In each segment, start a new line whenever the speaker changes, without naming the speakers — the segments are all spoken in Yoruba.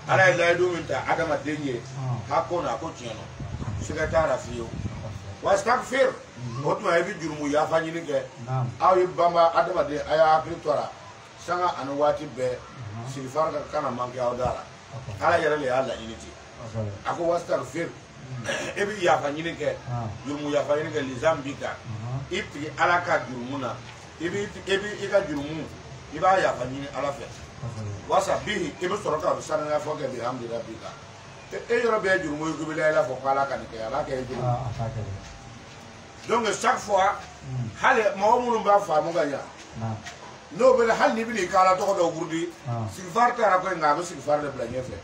ala ila do min ta adama denye hakko na ko tieno secrétaire fiyo wastaghfir otuma ebi jurumu ya fanyi ni ke aw bamba adama de aya kritora sanga an wati be silfar ka kana manke awdara ala yara le ala initi ako wastaghfir ebi ya fanyi ni ke jurumu ya fanyi ni ke lizambika ipi ala ka jurumuna ebi ika jurumu iba ya fanyi ni ala fe wasa bihi ibi soroka bisana na foke bi hamdi rabbika yoro be jurumu yugo bi la fo kala kan ke ala ke jurumu donc chaque fois hale mawmunu ba fa mo ganya no be hal ni bi kala to do gurdi silfar tara ko ngaba silfar le blanye fe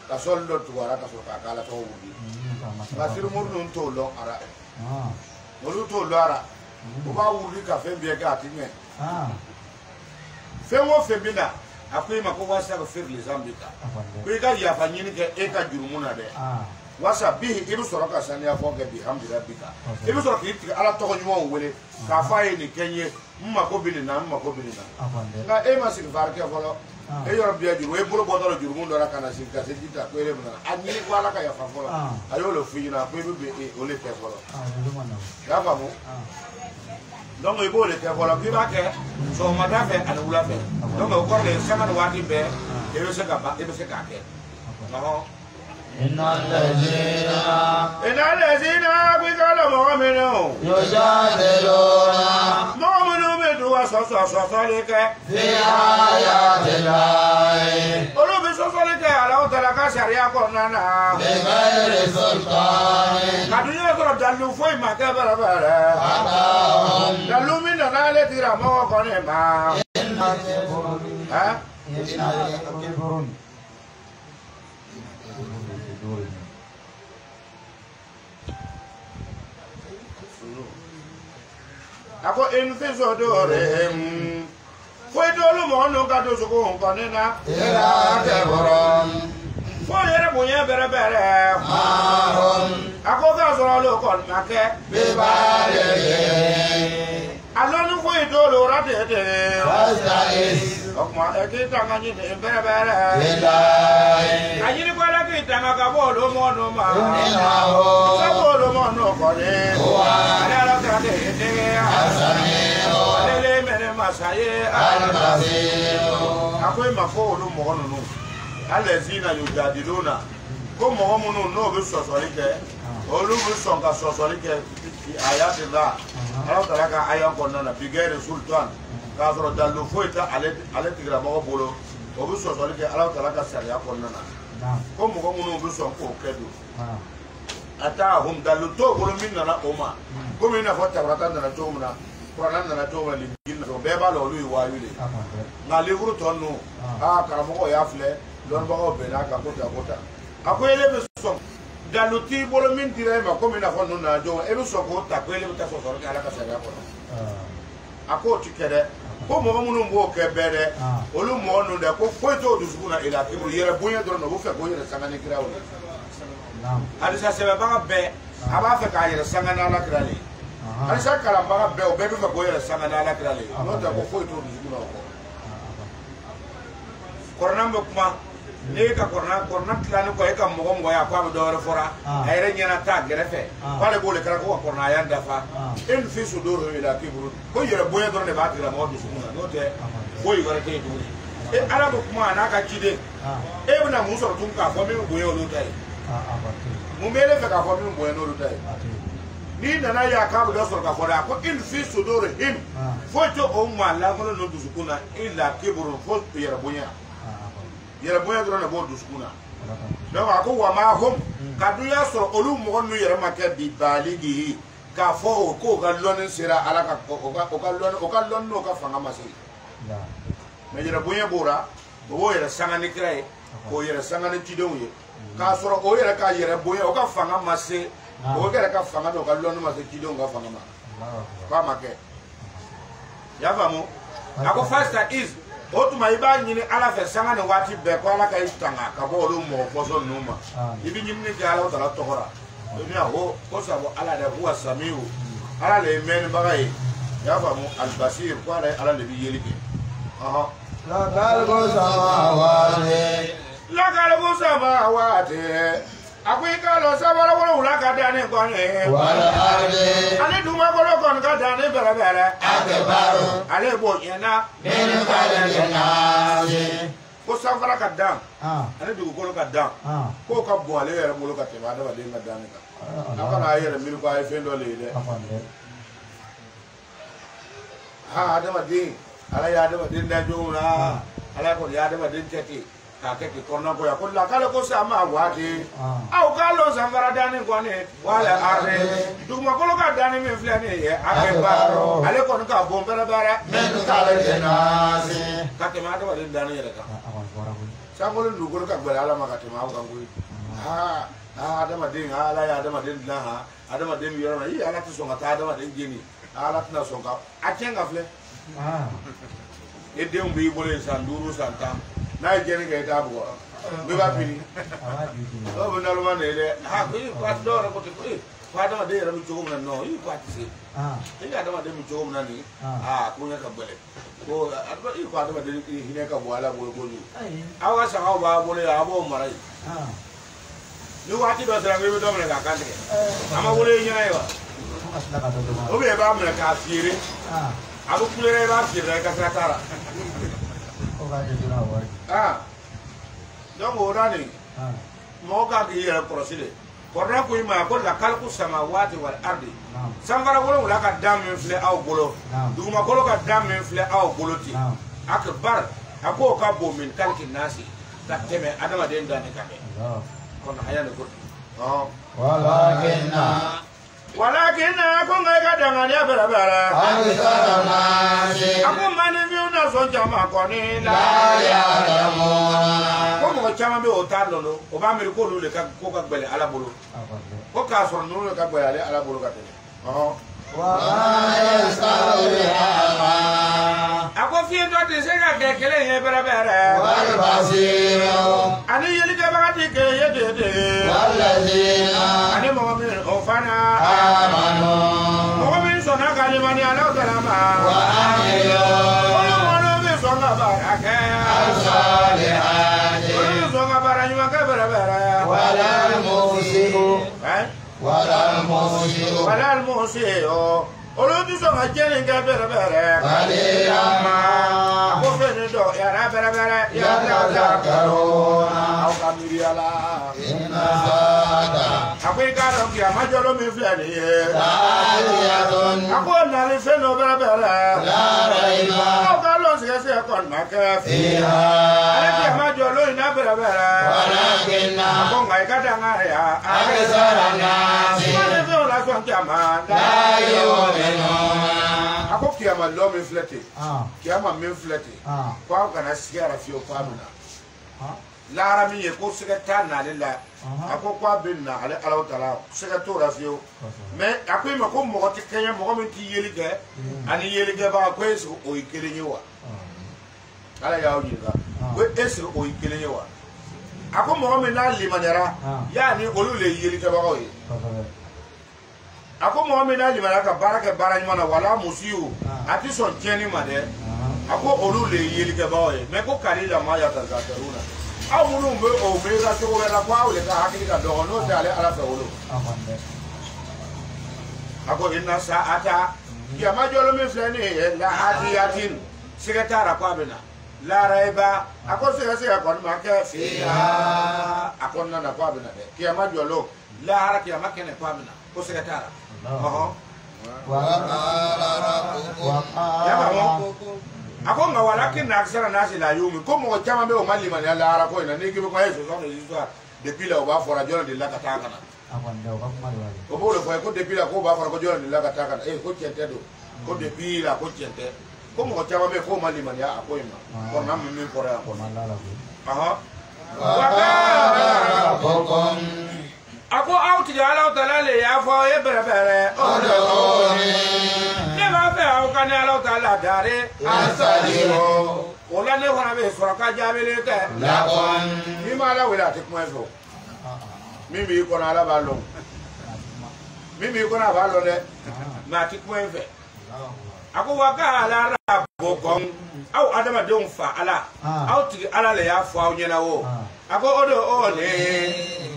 ka sol do to wara ka so ka kala to gurdi basir murnu to lo ara molu to lo ara ko ba wurdi ka fe bi ga tinye fe mo fe bina akoy mako wasa ko fer les ambika ko ga ya fa nyini ke e ka jurumuna de wasa bihi ibu soroka sania foke bi hamdi rabbika ibu soroka iti ala to nyumo wele ka fa ni kenye mma ko bini na na e ma sin farke folo e yoro biya juru e buro bodoro juru mun dora kana sin ka sejita ko ele mna anyi ko ala ka ya fa folo ayo lo fi na ko be e ole te folo ya fa mo donc e bo le te folo ki ba ke so ma da fe ala wula fe donc ko le sama no wati be e be se ka ba e be se ka ke no
إن الذين بقال مؤمنون
يجادلون مؤمنون بدوا صصلك
في آيات الله
قلوب صصلك على وتلك شريعة قرننا
بغير سلطان
كدنيا كرة دلوا فوي ما كبر بره دلوا من نال ترى ما وقنما ها ako enfiso dorem foi dolo mono gato suko konena
era keboron
foi era bunya bere ako ga so lo kon make
bibale
alonu foi dolo ratete
wasais
okma ekita ngani de bere
bilahi
ajini ko la kita maka bolo mono ma
inaho
bolo mono kone ala ka de alele mere masaye akoy mafo lo mo no alezina yujadiluna ko mo mo no be sosolike olu be sonka sosolike ayatilla ala taraka ayan konna na bigere sultan ka zoro dallo foita ale tigra mo bolo o be sosolike ala taraka sharia konna na ko mo no be sonko kedu ata hum dallo to bolo minna na oma ko minna fo tabrata na to muna Quran na to wali gin to be ba lo lu wa yule na livru to no karamo ya fle lon ba ko be na ka kota akoyele be so daluti bolo min dire ma ko mina fo no na jo e be so ko ta ko ele ta so so ala ka sare ko ako tikere ko mo mo no mo ke bere olu mo no de ko ko to du sukuna ila kibru yere bonya do no bo fe bonya sangane kira wala hadisa se ba be aba fe ka yere sangana ala kira le Alisa kalamba be o bebe fa goyere sanga na ala krale no ta ko foi to dizuna ko korna mo kuma ne ka korna klane ko e ka mo ngo ya kwa do re fora ayre nyana ta gerefe wale bole kala ko korna ya ndafa en fi su do ro ila kibru ko yere boye do ne ba tira mo dizuna no te foi gore te do e ala mo kuma na ka kide e bna mu so tun ka fo mi boye o lo tai mu mele fe ka fo mi boye no lo tai ni nana ya ka bu do so ka fora ko il fi sudure him foto o ma la ko no dusukuna illa kibru fo yera bonya do na bo dusukuna do ko wa ma hum ka du ya so olu mo no yera ma ke bi baligi ka fo ko ga lon sira ala ka o ka lon no ka fanga masi me yera bonya bora o yera sanga ni krai ko yera sanga ni tidonye ka so o yera ka yera bonya o ka fanga masi o kɛra ka fanga do ka lɔnni ma se cidenw ka fanga ma k'a ma kɛ y'a faamu a ko fasta is o tuma i b'a ɲini ala fɛ sanga ni waati bɛɛ ko ala ka i tanga ka bɔ olu mɔgɔ fɔsɔn ninnu ma i bɛ ɲinini kɛ ala tala tɔgɔ la ko sabu ala de huwa samiu ala le ye mɛnnibaga ye y'a faamu albasir ko ala le bɛ yeli kɛ
la dalgo samawati
la kalabu samawati akui kalo sabara wala ka dani kone
wala arde
ale duma kolo kon ka dani bere bere
akbaru
ale bo yena
min khalqin
ko safara ka dan ale dugu kolo ka dan ko ka bo ale yere bolo ka tema da wale ka dani ka akana yere milu ko ay fendo le de ha adama din ala ya adama din da jona ala ko ya adama din tete ka ke korna ko ya ko la kala ko sama wati au kalo safara dani kone wala arde duma kolo ka dani min flani ye akbaru ale ko ka bo bere bere
min khalqin
ka tema da wale dani yere ka sabolo dugol ka gbara ala maka tema ka ngui ha adama din ala ya adama din na ha adama din yoro na yi ala to songa ta adama din geni ala tna songa atenga fle e de un bi bole sanduru santa na geni ga ta bo be ba pini o bo na lo mane le ha ko yi kwa do ra ko te ko yi kwa adama de ra mi jogo na no yi kwa ti se yi adama de mi jogo na ni ko nya ka bole ko adama yi kwa adama de hine ka bo ala bo ko ni awa sa ha ba bole ya bo marai ni wati do sera ngi do mena ka kan ke ama bole nya yo o be ba mena ka fire abu kulere ba fire ka tratara
o ga de na wa
donc ora ni mo ga ki yere prosile korna ko ima ko la kalku samawati wal ardi sangara wala ka dam min fle aw golo duguma ko ka dam min fle aw goloti akbar ako ka bo min kalki nasi ta teme adama den dani kame kono hayane ko walakin ko ngai ka danga ya bara bara ako mani mi una so jama ko ni la ya ko mo chama be o talo o ba mi ko lu le ka ko ka gbele ala bolo ko ka so no le ka gbele ala bolo ka tele
wa yasawi ama
ako fi ndo de se ga ke kele ye bara bara
wal basiro
ani yeli ga ba ti ke ye de
walladina
ani mo mi o fana
amanu
mo mi so na ga ni mani ala salama
wa amilu
mo mi so na baraka
salihati
mo so na barani ma ka bara bara
wala musiu wala musiu
Olu so ma jeni ga bere bere
aliyama
ko fene do ya ra bere bere
ya takaruna
au kamiri ala
inna sada
akwe ka ro ki amajolo mi flani ye
aliyatun
ako na le feno bere bere
la raiba
au ka lo se kon ma ka
fiha
ale ki amajolo ina bere bere
walakinna
ko ngai ka danga ya
akisara nasi
ale fe la so kama
la yu'minuna
ako kiyama lo mi flete kiyama mi flete ko kana sigara fiyo pamuna lara mi ye ko sigata na le la ako kwa bin na ale ala taala sigato rafiyo mais ako ma ko mo ti kenya mo min ti yeli ge ani yeli ge ba ko eso o ikele nyewa ala ya o yinga ko eso o ikele nyewa ako mo min na limanera yani olu le yeli ge ba ko yi ako mo mi na limana ka baraka barani mana wala musiu ati son tieni made ako olu le yeli ke bawe me ko kali la ma ya ta zakaruna aw munu be o me ga to la kwa o le ka hakili ka do no dale ala fe olu ako inna sa'ata ya ma jolo mi flani la hadiyatin sekretara kwa bena la raiba ako se ko ma ke fiha ako na na kwa bena de ya ma jolo la haraki ya makene kwa bena ko sekretara ako nga walakin na aksara nasi la yumi ko mo chama be o mali man ya la ara ko ina ni ki ko yeso so ni histoire depuis là o ba fora jona de la kataka na ko bo le ko depuis là ko ba fora ko jona de la kataka ko tiente do ko depuis là ko tiente ko mo chama be ko mali man ya ko ina ko na mi ko ra ko ako auti ya ala taala le ya fo e bere bere ne ba fe au kan ala taala dare
asalimu
ola ne wana be sura ka jabele te
la kon
mi ma la wala te kuma so mi bi ko na ala ba lo mi bi ko na ba lo de ma ti kuma fe ako waka ala ra bo kon au adama don fa ala au ti ala le ya fo au nyena wo ako odo ole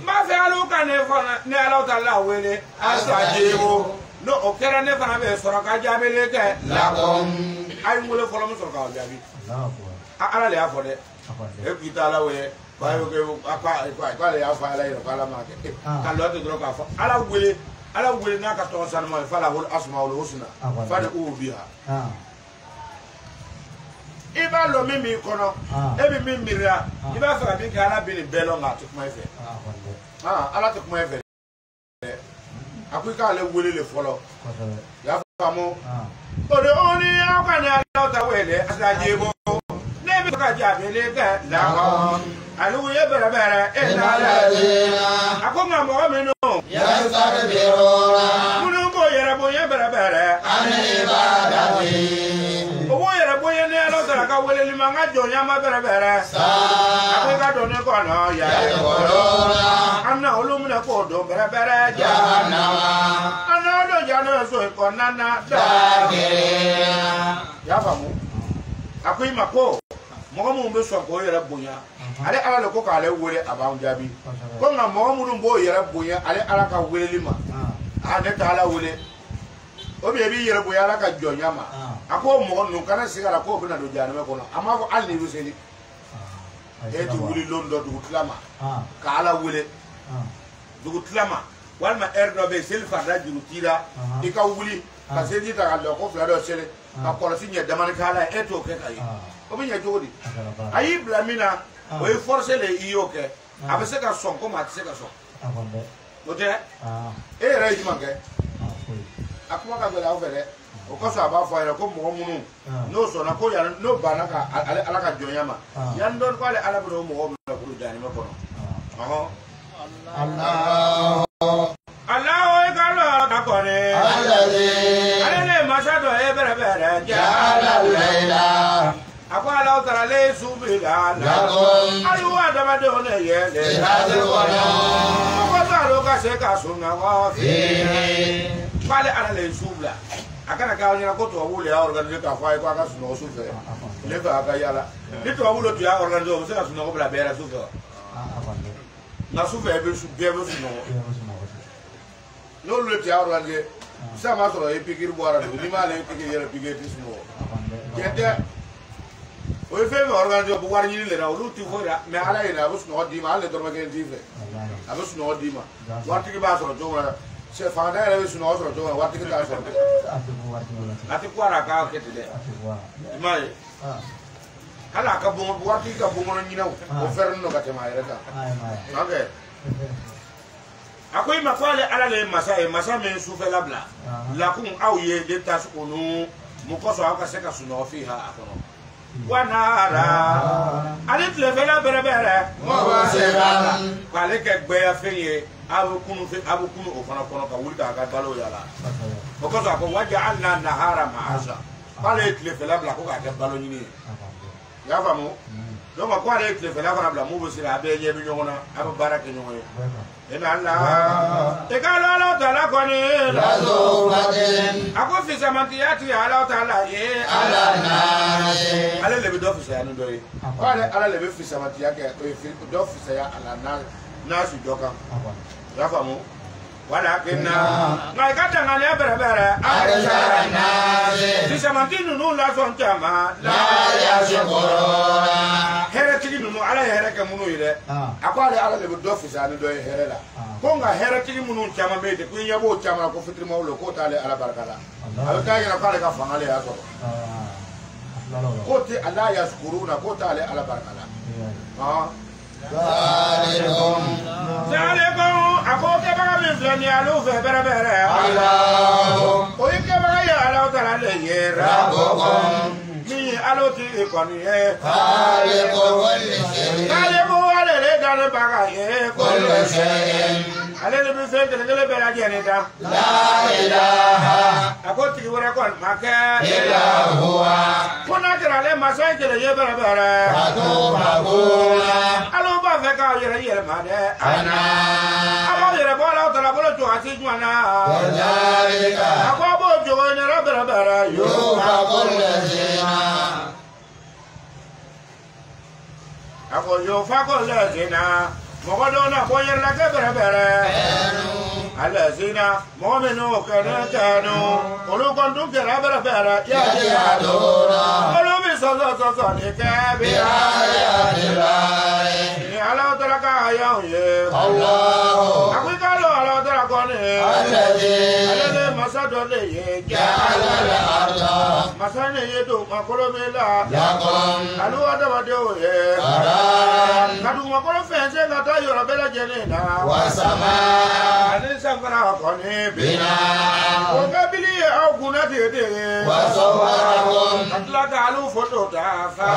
ma fe alu kan ne fana ne ala taala wele asajibu no o kera ne fana be soro ka jabele ke
lakum
ay ngule folo mo soro ka jabi ala le afo de e kita ala we ba yo ke apa le afa ala yo kala ma ke ka lo to dro ka fa ala wele na ka to san ma fa la hul asmaul husna fa de u biha iba lo mimi kono ebi mimira iba fa bi ka ala bi ni belo nga to kuma ife ala to kuma ife akuika le wele le folo ya famo ode oni aka ni ala ta wele asajibu ne bi ka jabele ke la alu ye bere ina
ladina
akonga mo meno
yastakbiruna
munu bo ye bere
an ibadati
owo yere bo ye ne ala ta ka wele ni manga jonya ma bere akuika do ne ko no ya
yaquluna
anna olumna ko do bere
jahannama
anna do jana so ko nana
dakirina
ya famu akui mako mo mo mbe so ko yere bonya ale ala le ko ka le wele aba jabi ko nga mo mo bo yere bonya ale ala ka wele lima ane ta ala wele o be bi yere bonya ala ka jonya ma ako mo no kana sigara ko bina do jana me ko no ama ko al ni weseli e ti wuli londo du klama ka ala wele du klama walma erdo be sel farda juru tira e ka wuli ka se di ta ga ko fla do sele ka ko si nye damani kala e to ke kai o bi nye jodi ayi blamina o e forcer le iyo ke abe se ka son ko ma se ka son o te e re ji manke akuma ka bela o fere o ko so aba fo ere ko mo munu no so na ko ya no bana ka ala ka jonya ma yan don ko ale ala bro mo na ko dani ma ko no Allah e ka lo ta ko ne ale le masado e bere
ja'ala al-layla
akwala utara le subila
lakum
ayu adama de one yele
tadkhuluna
ko taro ka se ka sunna wa
fihi
pale ala le subla akana ka onye ko to wule ya organize ka fa ko aka sunna so fe le ba ka yala ni to wulo to ya organize o se ka sunna ko bla bera so fe na so fe be su be sunna no le to ya organize sa ma so e pikir bo ara ni ma le pikir yele pikir sunna jete o fe be organize bu war nyini le na olu ti fora me ala ina bu sunna di ma le do ma ke di fe abu sunna di ma war ti ba so to ma se fa da re sunna so to war ti ka so ati kwara ka ke te de mai ala ka bu war ti ka bu mo nyina o fer no ka te ma ere ka okay akoy ma kwale ala le masa men su fe labla la kun aw ye de tas onu mu ko so aka se ka sunna fiha akono wanara ale tile fela bere
mo ba se ba
kwale ke gbe ya fe ye abukunu o fana kono ka wuli ka balo yala o ko so ko waja anna nahara ma'asha kwale tile fela bla ko ka ke balo nyini ya famu do ma kwale tile fela fana bla mu bo sira be ye bi nyona aba baraka nyoye ina Allah e ka la taala ko ni
lazufatin
ako fi samantiyati ala taala ye
ala nasi
ala le be do fi sa no do ye kwale ala le be fi samantiyake o fi do fi sa ya ala nasu joka ya famu wala kinna ngai ka tanga le bere
arsala nasi
fi samantinu no la son chama
la yashkuruna
here tigi no ala here ka munu ire akwale ala le be do fi sa no do ye here la ko nga here tigi munu chama be de ko yabo chama ko fitri mawlo ko tale ala barakala ala ka gira kwale ka fangale ya so ko te ala yashkuruna ko tale ala barakala Zalikum akoke baga min flani alu fe bere
Allah
o yike baga ya ala tala le ye
rabbukum
ni alu ti ikoni ye
khaliqu kulli shay'in
Zalikum ale le dale baga ye
kulli shay'in
ale le bi fe tele bela jeni da
la ilaha
akoti wora kon maka
illa huwa
kona kira le masai tele ye bere
fatubaguna
alu ba fe ka yere ma de
ana
abo yere bola tala bolo to ati jwana
wadhalika
akwabo jogo ne bere
yuha kulli shay'in
ako yo fa ko lazina mogodona ko yerla ke bere alazina mu'minu kana kanu olu kontu ke bere ya
yaduna
olu bi so ni ke bi ni ala taraka ya ye
Allah
akikalo ala taraka ni alladhi masado le ye
ja'ala al-arda
masane ye do makolo bela
lakum
alu adama de o ye
qararan
kadu makolo fense ngata yoro bela jenena
wa samaa
ani sangara koni
bina
o kabili au kuna de
wa sawwarakum
atla alu photo ta fa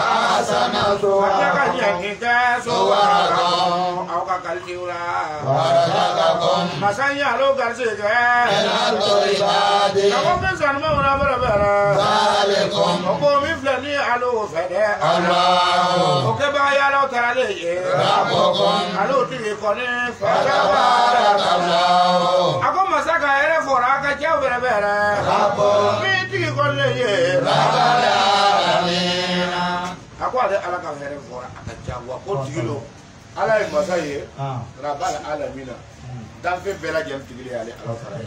ahsana
ataka
suwarakum
nyangi ka suwarakum au ka kaljiura
wa razaqakum
masanya lo garse ga
min at-tayyibati
kabo pensan ma una bara
zalikum
ko mi flani alu fede
Allah
o ke ba ya lo tarale ye
rabbukum
alu ti ko ne fa
tabarakallahu
ako masaka ere fora ka jaw bere
rabbul
mi ti ko le ye
alamin
ako ale ala ka ere fora aka jaw ko tigilo ala e masaye rabal alamina dan fe bela jam tigili ale ala fara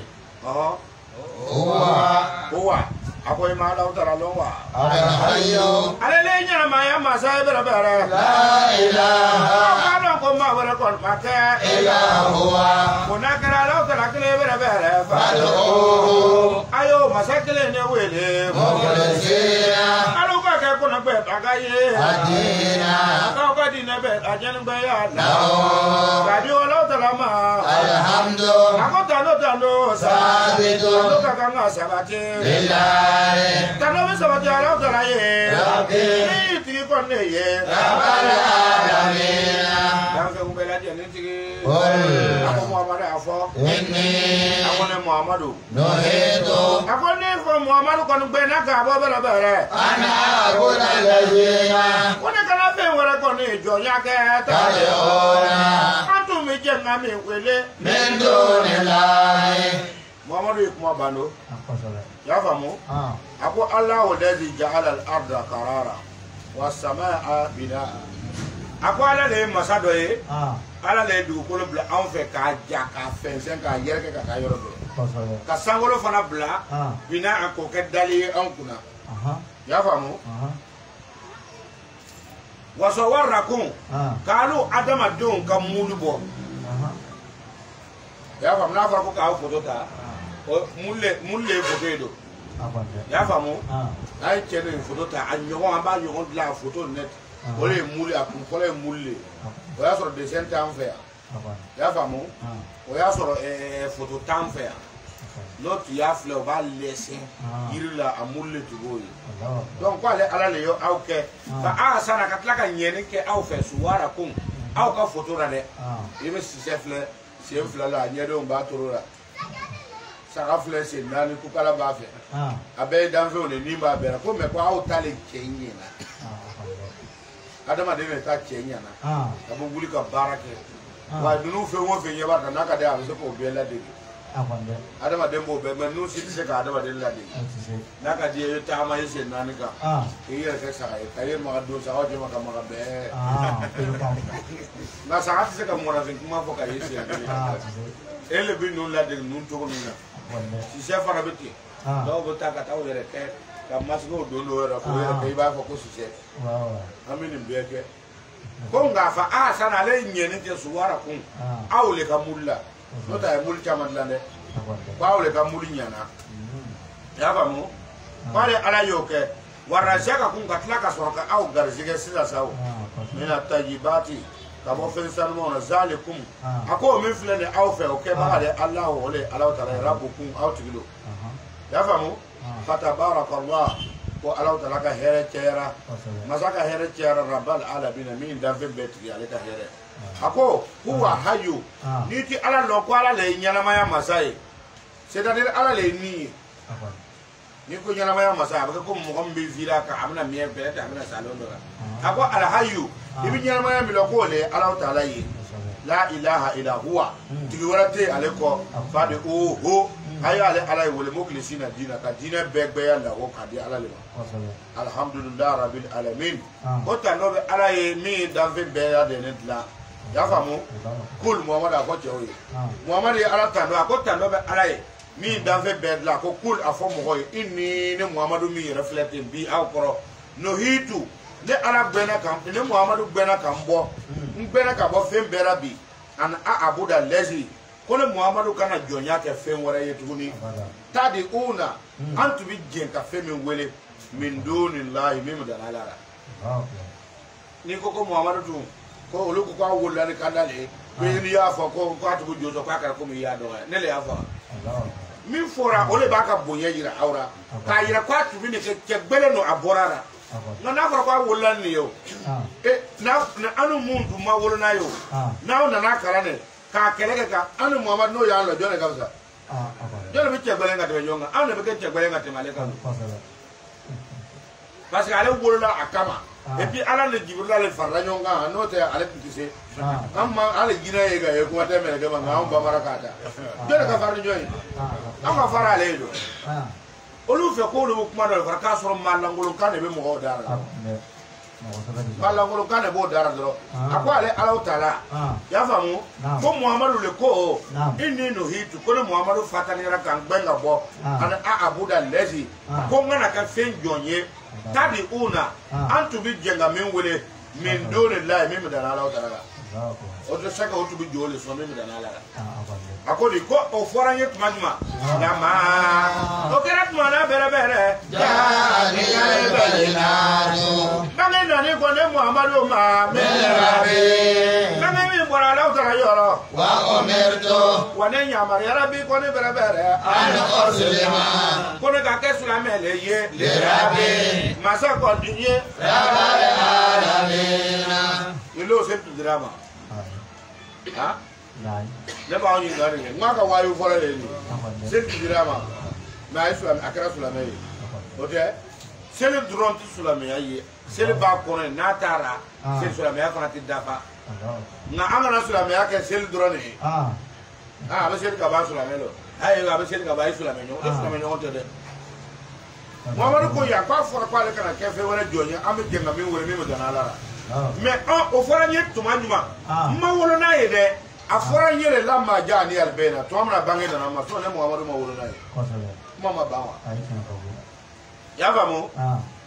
huwa ako ma la utara lo wa
al-hayyu
ale le nyana ma ya masaye bere
la ilaha
ka ko ma wala ko ma ka
illa huwa
kuna kara la utara kile bere
fad'uhu
ayo masakile ne wele
mukhlisina
alu ka ke kuna be agaye
ad-dina
ka dina be ajani be ya
lahu
radio la utara ma
alhamdu
ako tano
sabitun
ka nga sabati
lillahi
tano be sabati ala utara ye
rabbil
ti ko ne ye
alamin
dan fe umbela jeni tigi
qul
ako muhammad afo
inni
ako ne muhammadu
nuhitu
ako ne fo muhammadu kon be na ka bo bere
ana a'budu alladhina
kone kana fe wala ko ne jo ya ke ta
tad'una
antu mi je ngami wele
min dunillahi
muhammadu ikuma bando ya famu ako allah alladhi ja'ala al-ardha qarara was samaa binaa ako ala le masado ye ala le du ko bla an fe ka ja ka fensen ka yere ka yoro be ka sangolo fana bla bina ko ke dali an kuna ya famu wasawarakum kalu adama don ka mulu bo ya famu na fara ko ka foto ta mulle foto do ya famu ay chene foto ta anyo an ba yo la foto net ole mulu akun kole mulle o ya soro dessin tan fe ya famu o ya soro foto tan fe no tu ya fle o ba lesen yirila amulle tugoyi donc quoi ala le yo aw ke fa sana ka tla ka nyene ke aw fe suwara kun aw ka foto ra de ibe si chef la nyedo mba torora sara fle se nani ku kala ba fe abe dan fe on ni ba be ko me ko aw tale kenye na adama de me ta kenya na ka bo guli ka barake wa dunu fe won fe nyeba ta naka de a se ko be la de adama de mo be me nu si se ka adama de la de naka de ta ma yese nani ka iya ka sa ka ye ma do sa o je ma ka ma be na sa ati se ka mo na fe kuma fo ka yese ele bi nu la de nu to ko na si se fara beti do bo ta ka ta o yere ke ka masgo do lo ra ko yere ke ba fo ko si se amini mbeke ko nga fa sana le nyene te suwara kun awle ka mulla no ta mul chaman lande bawle ka mul nyana ya ba mu pare ala yoke warajaka kun ka tlaka soroka aw garzige sila saw mina tajibati ka bo fen salmo na zalikum ako min flene aw fe o ke ba de allah ole ala taala rabbukum aw tigilo ya ba mu fatabarakallah ko ala taala ka here chera masaka here chera rabbal alamin min da fe betri ala ka here ako huwa hayu niti ala lo ko ala le nyalama ya masai c'est-à-dire ala le ni ni ko nyalama ya masai ba ko mo gombe vira ka amna miye beta amna salon do ako ala hayu ibi nyalama ya mi lo ko le ala taala yi la ilaha illa huwa tigi warate ale ko fa de o ho ayo ale ala wole muklisina dina ka dina begbe ya la o ka di ala le alhamdulillah rabbil alamin o ta no be ala ye mi dan fe be ya de netla ya famu kul muhammad ko je o ye muhammad ye ala ta no ko ta no be ala ye mi dan fe be la ko kul afo mo hoy inni ne muhammadu mi reflete bi akoro no hitu ne ala bena kam ne muhammadu bena kam bo bena ka bo fe bera bi an a abuda lezi ko ne muhammadu kana jonya ke fe wora yetuni tadi una antu bi gen ka fe min wele min dunillahi mim dalalara ni ko muhammadu tu ko olu ko wolla ni kandale be ni ya fa ko atu jozo ka ka ko mi ya do ne le ya fa min fora ole baka bonya yira awra ka yira ko atu bi ne ke gbele no aborara no na fora ko wolla ni yo na anu mundu ma wolo na yo na na kala ne ka keleke ka anu muhammad no ya lo jone ka sa jone bi chegbele ngate jonga anu be ke chegbele ngate maleka parce que ale wolo la akama et puis ala le jibril ale farra nyonga no te ale pitise amma ale gina ye ga e ko ta mele ga ma on ba marakata jone ka farra nyoy amma farra ale do olu fe ko lu kuma do farka soro malangolo kan be mo dara malangolo kan be dara do akwa ale ala taala ya famu ko muhammadu le ko inni no hitu ko muhammadu fatani rakan gbenga bo ana abuda lezi ko ngana ka fen jonye tadi una antu bi jenga min wele min dunillahi mim dana ala taala o to saka o to bi jole so mim dana ala akoli ko o foranye tuma dama o kera tuma na bere bere
ja ni ya balinatu
ngane nani ko ne muhammadu ma
min rabbi
ngane mi bora la utara yoro
wa umirtu
wa ne nyamar ya rabbi ko ne bere bere
an uslima
ko ne ka ke sulamele ye
li rabbi
masa ko dinye
rabbil alamin
ilo se drama ha ne ba oni ngari ngaka wayu fora le ni se drama ma islam akara sulame ote se le drone sulame ayi se le ba ko na tara se sulame ya fana ti dafa na amana sulame ya ke se le drone ba se ka ba sulame lo ayi ba se ka ba sulame nyo sulame nyo te de muhammadu ko ya kwa fora kwa le kana ke fe wona jonya ame jenga mi wore mi mo dana lara mais o fora nye tuma nyuma ma wolo na ye de a fora nyele la ma ja ni albena to amna bangi na ma so ne muhammadu ma wolo na ye mama bawa ya vamo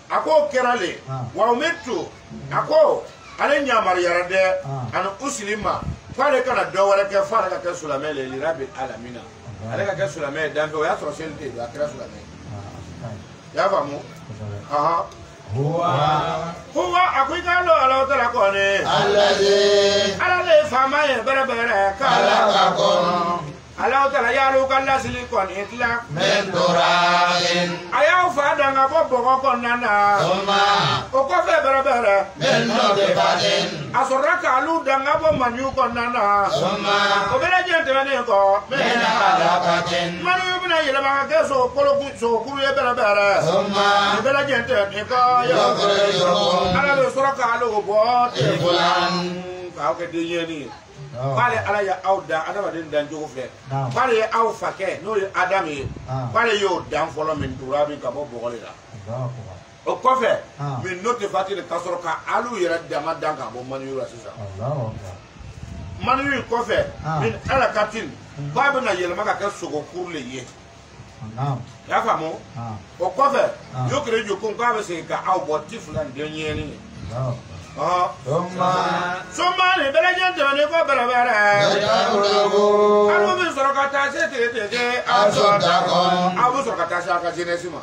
ako kerale wa umetu ako ale nyamar yarade an uslima fale kana dowara ke fale ka ke sulamele li rabbil alamin ale ka ke sulamele dan do ya tro sente ya kra sulamele ya vamo aha huwa akwai kalo ala tara ko ne
allazi
ala le fama ye bere bere kala ko ala tara ya lu kala sili ko ne itla
min turabin
aya fa da nga bo ko nana
thumma
o ko fe bere bere
min nutfatin
asora ka lu da nga bo manyu ko nana
thumma
o bele gente ne ko
min alaqatin
manu bina yele ba ke so kolo ku so kuru ye bere bere
thumma
bele gente ne ko
yukhrijukum
ala le sora ka lu bo
fulan
ka ke de yeni Pale ala ya auda adama den dan jogo fe pale ya au fake no adami pale yo dan folo min turabi ka bo bogole la o ko fe min note fatile kasoro ka alu yera dama dan ka bo manu yura sisa manu yu ko fe min ala katin babu na yelma ka ka sogo kurle ye ya famo o ko fe yo kere jo kon ka be se ka au bo tiflan den yeni Soma ni bela gente ne ko bela bela. Alu bi soro kata se te
asodakon
abu soro kata se aka jenesima.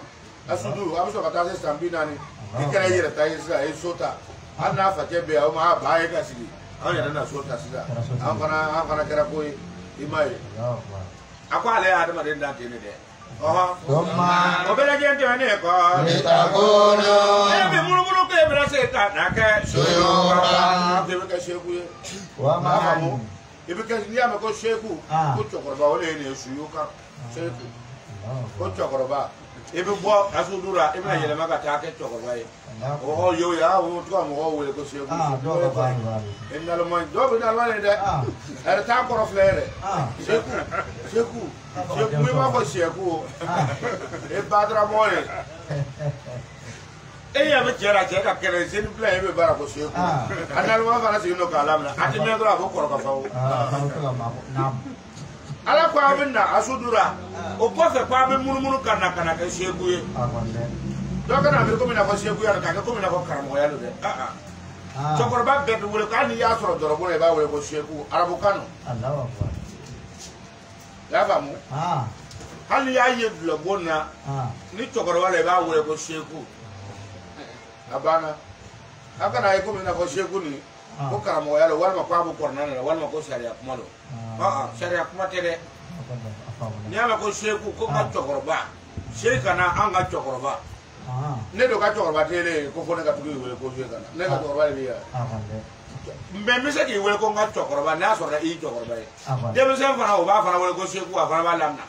Asudu abu soro kata se stambina ni. Ikere yere ta yesa e sota. Ana fa ke be o ma ba e ka sigi. An yere na sota sida. An fana kera ko imai. Akwa ale adama den dan tene de. O bela gente ne ko.
litakono
Ebe mulu ke bela se ta na ke.
suyuran
Ke sheku
wa mamu
ibi ke ni ame ko sheku ko chokoroba ole ni suyuka sheku ko chokoroba ebe bo asudura ebe na yele maka ta ke choko baye o yo ya o to mo o we ko se
do ba ba
enalo mo do be na wale de er ta ko roflere seku mi ba ko seku e badra mole e ya be jera je ka kere se ni plan e be bara ko seku analo ma fana se no ka lamna ati me do ko ko ka fa o
na
ala ko abinna asudura o ko fe pa be murumuru kana ke seku ye do kana be ko mina ko seku ya ka ko mina ko karamo ya lo de chokorba be do wure ka ni ya soro doro bo e ba wure ko seku arabu kanu
Allah akbar
ya ba mu hali ya ye lo bona ni chokorba le ba wure ko seku abana akana ay ko mina ko seku ni ko karamo ya lo wal ma ko abu korna la wal ma ko sharia kuma lo sharia kuma tere ni ama ko seku ko ka chokorba shekana anga chokorba ne do ka chokorba tele ko fone ka tugi wele ko shekana ne ka chokorba le ya mbe mi se ki wele ko nga chokorba na so na i chokorba e de mi se fana o ba fana wele ko seku afana ba lamna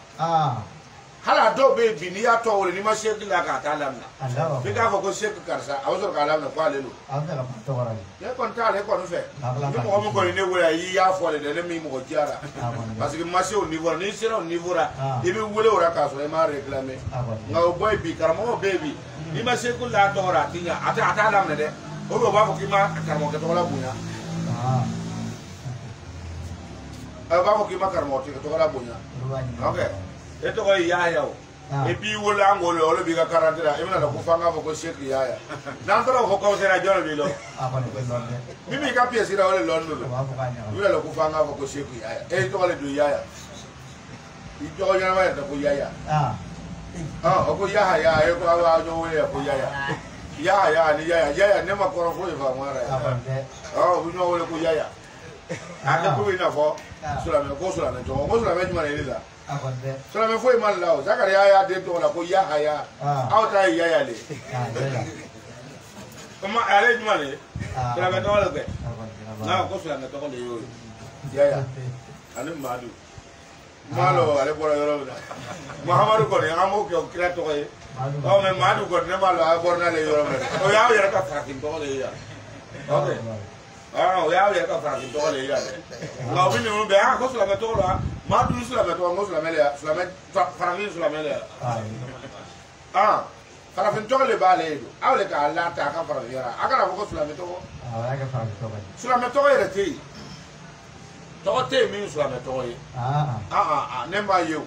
hala do be bi ni ya to wole ni ma seku la ka ta lamna bi ka ko seku karsa awso ka lamna ko ale lo
to wara
ye kon ta le ko no fe ni mo ko ni wele yi ya fo le de mi mo jara parce que ma se au niveau ni sera au niveau ra e bi wele ora ka so e ma réclamer nga o boy bi karamo baby ni ma seku la to ora tinya ata lamna de o do ba ko ki ma karamo ke to la bunya ba ko ki ma karamo ke to la bunya okay eto ko yaya o e bi wola ngolo o bi ka karantira e mena ko fanga ko sheku yaya nan to ko ko sera jolo bi lo mimi ka piesi ra ole londo wala ko fanga ko sheku yaya e to le du yaya i to ya ma ta ko yaya o ko yaya e ko wa jo we ko yaya ni yaya ne ma ko fo e fa mara o bu no le ko yaya aka ko ina fo sura me ko sura me to mo sura me juma ne la sura me fo e mal la o zakari yaya de to la ko yaya aw ta yaya le kuma ale juma le sura me to la ke na ko sura me to le yo yaya ani madu malo ale bora yoro da muhammadu ko ne amo ko kira to e o me madu ko ne malo a borna le yoro me o ya yara ka fakin to le ya okay o ya yara ka fakin to le ya na o bi ni be a ko sura me to la madu sura me to ngo sura me le sura me fakin sura me le farafin to le ba le do awle ka Allah ta ka farafin yara aka na ko sura me to
aka farafin to
sura me to yere ti to te mi sura me to yi ne ma yo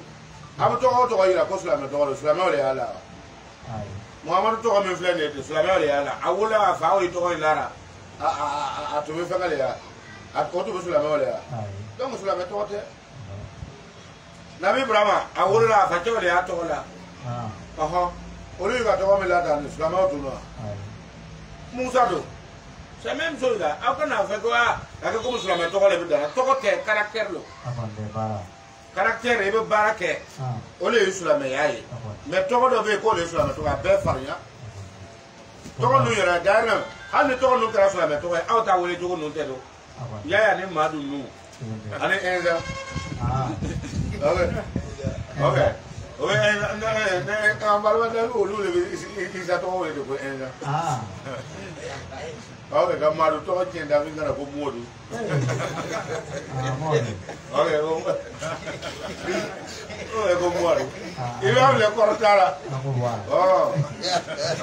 abu to yira ko sura me to sura me le ala muhammadu to me fle ne sura me le ala awula fa o to lara to me fa le ya a ko to sura me le ya donc sura me to te nabi brahma awula fa to le ya to la olu ka to me la dan sura me to no musa do c'est même chose là après na fait quoi avec comme sura me to le bi dan to ko te caractère lo caractère e be barake ole sura me yayi mais to do be ko le sura me to ga be faria to ko nu yara dana hal to ko nu kara sura me to ga awta wole jogo nu te do yaya ne madu nu ani enza okay owe ne kambalwa da olu le isa to wole ko enza okay ga madu to ko jenda mi ngara ko modu okay o ko modu ibe amle kortala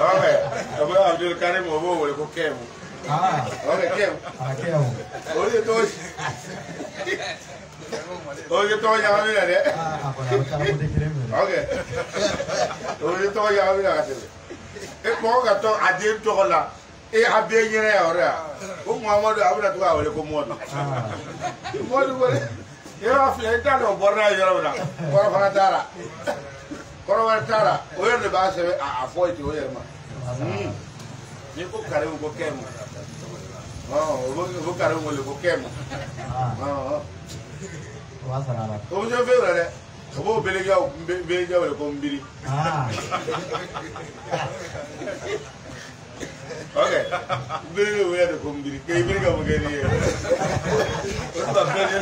okay abo Abdul Karim obo wole ko kemu okay kemu oye to ya mi na de okay oye to ya mi na de e ko ga to ade to la e abe nyere ya ora o muhammadu abuna to awele ko modu wole e wa fle ta no borna yoro na ko fa tara ko wa tara o yer le ba se a foiti o yer ma ni ko kare ko kemu o kare mo le ko kemu
wa sara
o je fe ora de o bo belega wele ko mbiri okay beri we ada kombiri kay beri ka magani usta beri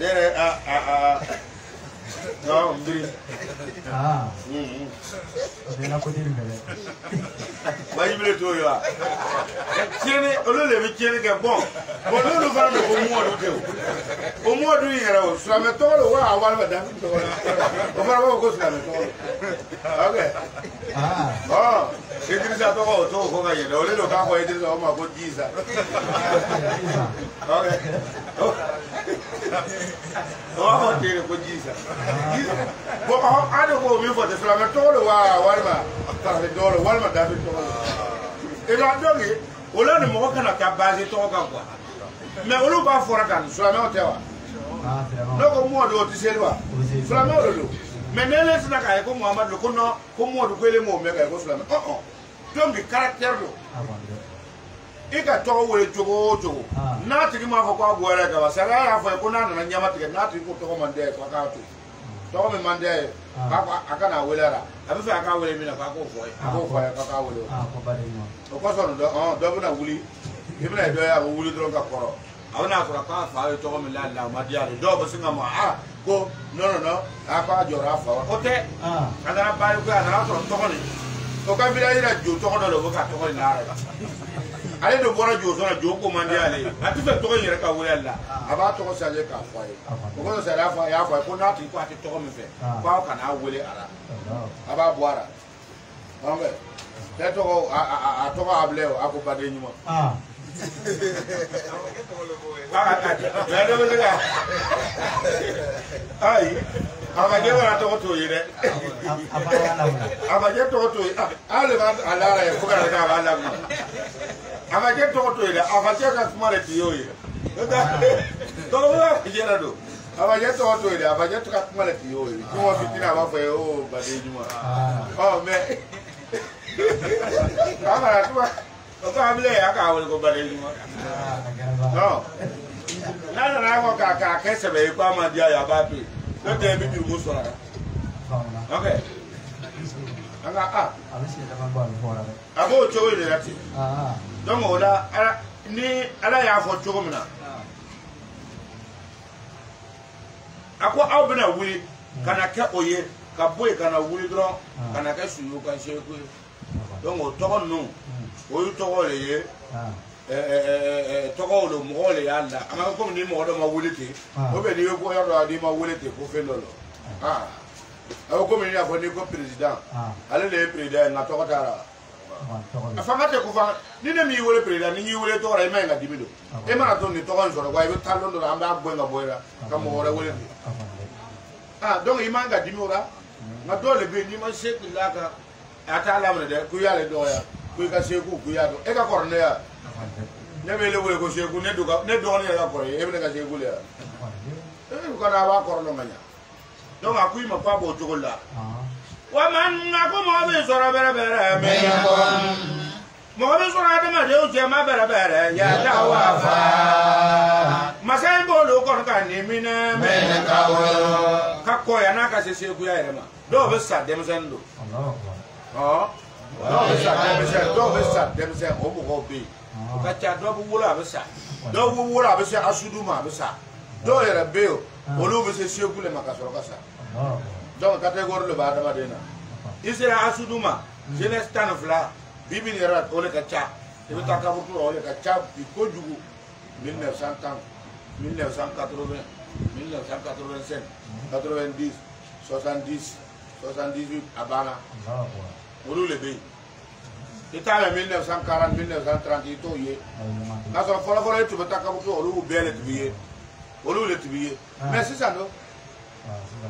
lere no Idris.
C'est la côté du bébé.
Why you to you? Tiene, le tiene que bon. Bon, nous va le au moins du hier, sur la méthode, ou à avoir la dame. On va voir au la méthode. Ok. Oh, Idris a droit au tour, on va y aller. On est le cas pour Idris, on va dire ça. Ok. On va dire le coup de ça. Bon, on a go for the Slamet told Walma, Walma David. Et là, donc, on a le mot qu'on a qu'à baser ton camp. Mais on n'a pas for a Slamet. Non, moi, tu sais, Slamet. Mais n'est-ce pas comme Mohamed le Kono, comme moi, le mot, mais I go Slamet. Oh, don't be caractère. I ka tɔgɔ wele cogo o cogo n'a tigi m'a fɔ k'a bɔra ka ban sariya y'a fɔ ko n'a nana ɲama tigɛ n'a tigi ko tɔgɔ man dɛ k'a k'a to tɔgɔ min man dɛ ye a ka n'a wele a la a bɛ fɛ a k'a wele min na k'a k'o fɔ ye a k'o fɔ ye k'a wele o kɔsɔn dɔ bɛna wuli i bɛna dɔ ye a bɛ wuli dɔrɔn ka kɔrɔ a bɛna sɔrɔ k'a fa ye tɔgɔ min la o ma diya de dɔw bɛ sin ka ma ko non a k'a jɔra a fa wa o tɛ a nana baari ko a nana sɔrɔ tɔgɔ nin o ka village la jo tɔgɔ dɔ la o bɛ ka tɔgɔ in la ale de bɔra jo sɔrɔ jo ko man di ale a tɛ fɛ tɔgɔ in yɛrɛ ka wele la a b'a tɔgɔ changer k'a fɔ a ye o kɔsɔn sariya fɔ a y'a fɔ a ye ko n'a tigi ko a tɛ tɔgɔ min fɛ k'aw kana wele a la a b'a bɔ a la ɔn bɛ tɛ tɔgɔ a tɔgɔ a bilɛ a ko baden ɲuman mɛ dɔ bɛ se ka ayi a ma jɛ wala tɔgɔ t'o ye dɛ a ma jɛ tɔgɔ t'o ye ale b'a lara ye fo ka na k'a b'a lamɛn a ma jɛ tɔgɔ t'o ye dɛ a ma jɛ ka kuma de t'i y'o ye tɔgɔ bɛ jɛra don a ma jɛ tɔgɔ t'o ye dɛ a ma jɛ ka kuma de t'i y'o ye kuma fitinin a b'a fɔ ye o baden ɲuman ɔ mɛ a kana tuma o ko an bɛ a k'a wele ko baden ɲuman n'a nana fɔ k'a kɛ sɛbɛ ye k'a ma diya ye a b'a to yen. N'o tɛ bɛ juru sɔrɔ la. Ok. An ka a.
A bɛ sigi dama bɔ a bɛ fɔ la dɛ.
A b'o cogo de la ten. Donc o la ni Ala y'a fɔ cogo min na. A ko aw bɛna wuli ka na kɛ o ye ka bɔ yen ka na wuli dɔrɔn ka na kɛ suyu ka seku ye. Donc o tɔgɔ ninnu o ye tɔgɔ de ye. Tɔgɔw lo mɔgɔw le y'a la a ma komi ni mɔgɔ dɔ ma wuli ten o bɛ n'i ye ko yɔrɔ dɔ n'i ma wuli ten ko fɛn dɔ lo a bɛ komi n'i y'a fɔ n'i ko président ale de ye président ye nka tɔgɔ t'a la a fanga tɛ ko fan ni ne m'i wele président ni y'i wele tɔgɔ la i ma ɲi ka dimi don e mana to nin tɔgɔ in sɔrɔ wa i bɛ taa don dɔ la an b'a bɔ yen ka bɔ yen la ka mɔgɔ wɛrɛ wele ten donc i man ka dimi o la nka dɔw de bɛ yen n'i ma se k'i la kan a t'a laminɛ dɛ ko i y'ale dɔgɔya ko i ka se k'u ko i y'a dɔn e ka kɔrɔ ne ya. Ne bɛ le wele ko seku ne dɔgɔnin yɛrɛ ka kɔrɔ ye e bɛ ne ka seku le ya e ka na a b'a kɔrɔ dɔn ka ɲa donc a ko i ma k'a b'o cogo la wa man a ko mɔgɔ bɛ sɔrɔ bɛrɛbɛrɛ mɛ mɔgɔ bɛ sɔrɔ adamadenw cɛma bɛrɛbɛrɛ yada wa fa masa in b'olu kɔnɔ ka nin minɛ mɛ ka wɔyɔ ka kɔya n'a ka se sekuya yɛrɛ ma dɔw bɛ sa denmisɛnnin don dɔw bɛ sa denmisɛnnin o mɔgɔw bɛ yen o ka ca dɔw bɛ wolo a bɛ sa dɔw bɛ wolo a bɛ se asudu ma a bɛ sa dɔw yɛrɛ bɛ yen olu bɛ se seku le ma ka sɔrɔ ka sa donc catégorie de b'a adamaden na i sera asudu ma jeunesse 12 bibi ni yɛrɛ o de ka ca i bɛ taa kaburu la o de ka ca bi kojugu 1910 1980 1985 90 70 78 a banna olu le bɛ yen. I t'a mɛn 1940 1930 i t'o ye k'a sɔrɔ fɔlɔfɔlɔ i tun bɛ taa kaburu olu bɛɛ le tun bɛ ye olu le tun bɛ ye mais sisan don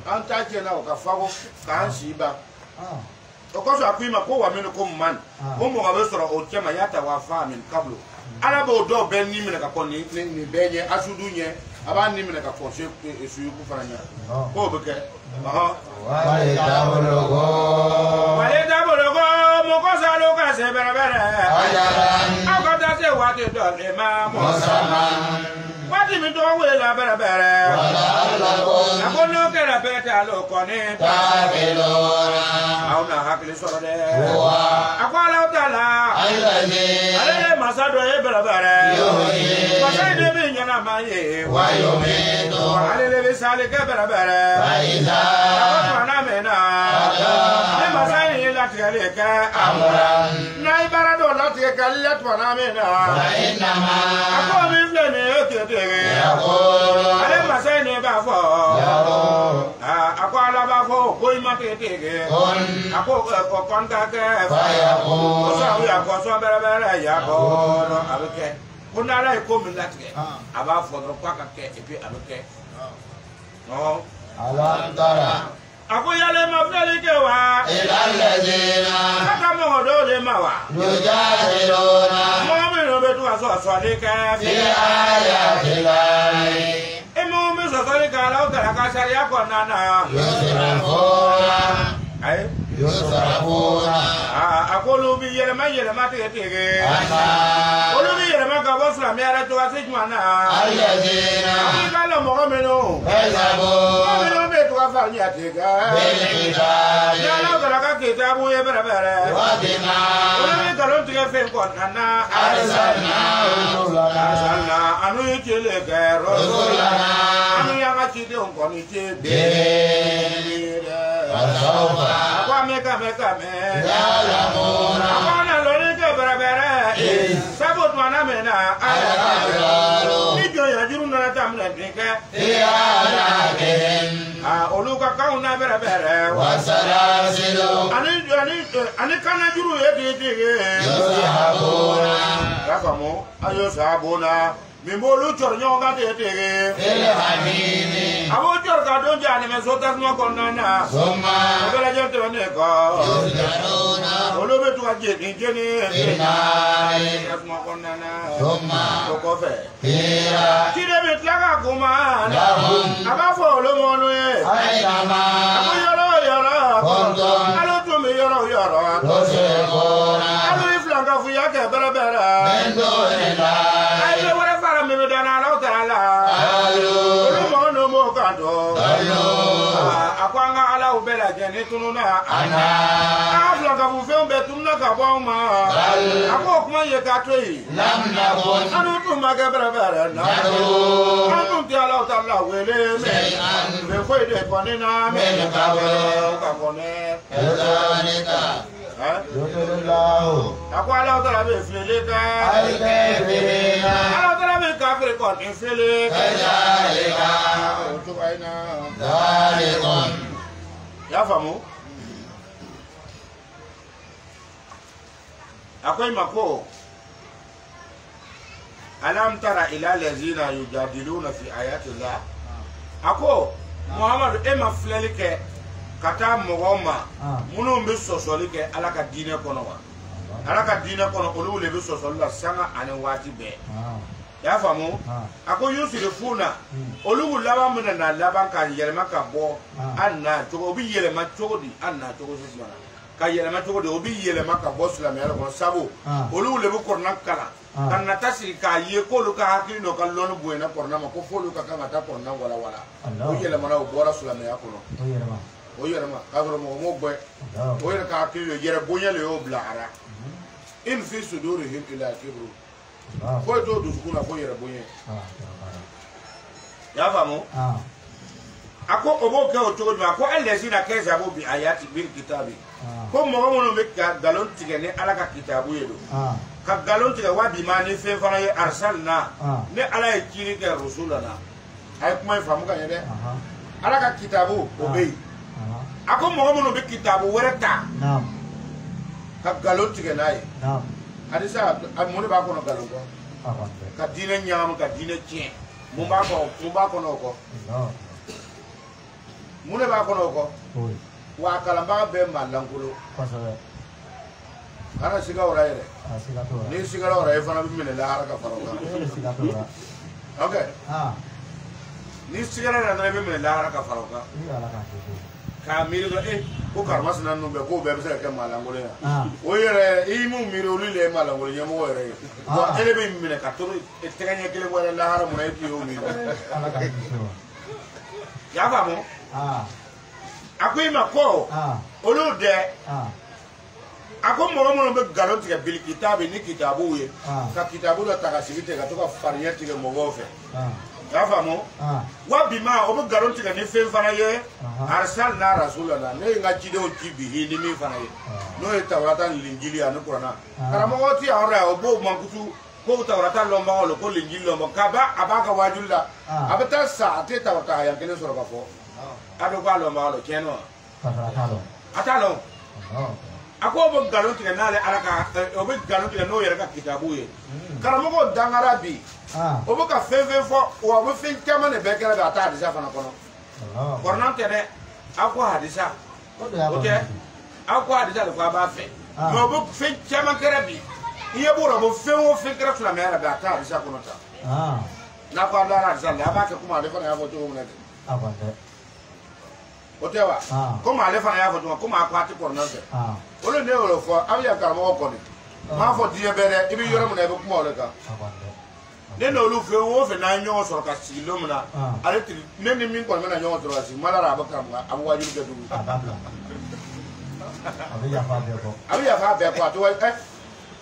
an t'a tiɲɛna o ka fako k'an si ban o kɔsɔn a ko i ma ko wa minnu ko man ko mɔgɔ bɛ sɔrɔ o cɛ ma y'a ta wa fa min kabulu ala b'o dɔw bɛɛ ni minɛ ka kɔ nin bɛɛ ɲɛ asudu ɲɛ a b'a ni minɛ ka kɔ suyuku fana ɲɛ k'o bɛ kɛ wale dabologo mɔgɔ salo ka se bɛrɛbɛrɛ aw ka taa se waati dɔ le ma mɔgɔ sama Wati mi do we la bere bere. Akono kera beta lo kone. Auna hakli soro de. Akwala utala. Ale masado e bere bere. Masai de bi nyana maye. Ale le sale ke bere bere. Akona mena. Ne masai la tiale ke amran. Na ibara do la tiale ke la twana mena. Ako mi flene ke ale masai ne ba fo ako ala ba fo ko ima tege ako ko konta ke ko sa ya ko so bere bere ya ko no abeke kunala ko mi latge aba fo dro kwa ka ke e puis abeke no ala ndara ako yale ma flele ke wa ilalladina aka mo do le ma wa yujadiluna mo mi no be tu aso le ka fi ayatilai emo mi so le ka la o ka sharia ko nana yusrafuna akolu bi yele ma te olu bi yele ma ka bo sura mi ara to ase jwana alladina ka lo mo me no fa ni atega ya la gara ka ke ta bu ye bere bere wa bima olu ka lo tige fe ko nana arsalna anu yele ke rasulana anu ya ga ti de on ko ni ti de wa me ka me ya la mona ana lo ni ke bere bere sabo to na me na ala ni jo ya juru na tam le ni ke ya la ke oluka kauna bere bere wasarasilu ani kana juru edege yusabuna rafamu ayo sabuna mimbolu chornyo ga dedege ele hamini abo chor ka don jani me sotas no konana soma bela jente ne ko yusaruna olobe tu aje injeni inai asma konana soma ko fe ira kide mitlaga kuma aba fo lo monu Aitama alo to me yoro alo iflanga fuya ke bere bere ayo wara fara me dana la utala alo mo no mo kanto akwanga ala ubela jeni tununa ana aflanga fu fe be tununa ka bo ma ako kuma ye ka toyi lamna bon alo to ma ke bere bere na alo ti ala utala wele me foi de konina me ka kone ezanika yotellahu akwala utala be fele ka alkafirina ala utala be kafir kon fele ezanika to aina dalikon ya famu akwai mako alam tara ila allazina yujadiluna fi ayati llah ako Muhammad ema flelike kata mogoma munu mbi sosolike ala ka dine kono wa ala ka dine kono olu le bi sosolila sanga ani wati be ya famu ako yusrifuna olu laba mena na laba ka yelma ka bo anna to obi yelma chodi anna to sismana ka yelma chodi obi yelma ka bo sula me ala ko sabu olu le bi korna kala kan na tasiri ka ye ko lu ka hakili no kan lonu buena porna ma ko folu ka kan ata porna wala wala o yele mana o bora sulame yakuno o yele ma ka ro mo boy o yele ka hakili yere bonya le o blara in fi sudurihim ila kibru ko to du kuna ko yere bonya ya famu ako obo ke o to ma ko allazina kazabu bi ayati bil kitabi ko mo mo no be galon tigene ala ka kitabu yedo ka galon tiga wabi ma ni fe fana ye arsalna ne ala ye kiri ke rusulana ay kuma famu ka yede ala ka kitabu obey ako mo mo no be kitabu wereta ka galon tiga nay hadisa amune ba ko no galon ko ka dine nyam ka dine tien mo ba ko no ko mune ba ko no ko wa kala ba be malangulo ana siga ora yere ni siga ora e fana bi mele la haraka faroka okay ni siga ora na bi mele la haraka faroka ka miri do ko karmas nan no be ko be se ka malangole o yere imu miri olu le malangole nyamo yere ko ele be mine ka to e teganya kele wala la haram na ti o miri ya ba mo akui mako olu de ako mo be garanti ka bil kitabe ni kitabu ye ka kitabu la takasibite ka to ka fariyati ke mo gofe ya famo wa bima o be garanti ka ni fe fana ye arsal na rasulana ne nga jide o tibi ni mi fana ye no e tawrata linjili anu qur'ana karamo oti awra o bo mankutu ko tawrata lomba o ko linjili lomba kaba abaka wajulla abata sa te tawrata ya kene soro ka fo ado ba lomba o keno atalo ako bo garanti ka nale alaka o be garanti ka no yere ka kitabu ye karamo ko dangarabi o bo ka feve fo o bo fe kama ne be kera ba ta hadisa fana kono korna tene ako hadisa okay ako hadisa le ko ba fe mo bo fe kama kera bi iye bo ro bo fe o fe kera fla me ara ba ta hadisa kono ta na ko ala hadisa le aba ke kuma le fana ya fo to mo ne abande otewa kuma le fana ya fo to kuma ko ati korna se olo ne olo fo abiya karamo ko ni ma fo diye bere ibi yoro mo ne be kuma ole ka ne no lu fe wo fe na nyo so ka silo mna ale ti ne ni min ko me na nyo so ka si mala ra ba ka abu waju ke du abiya fa be ko to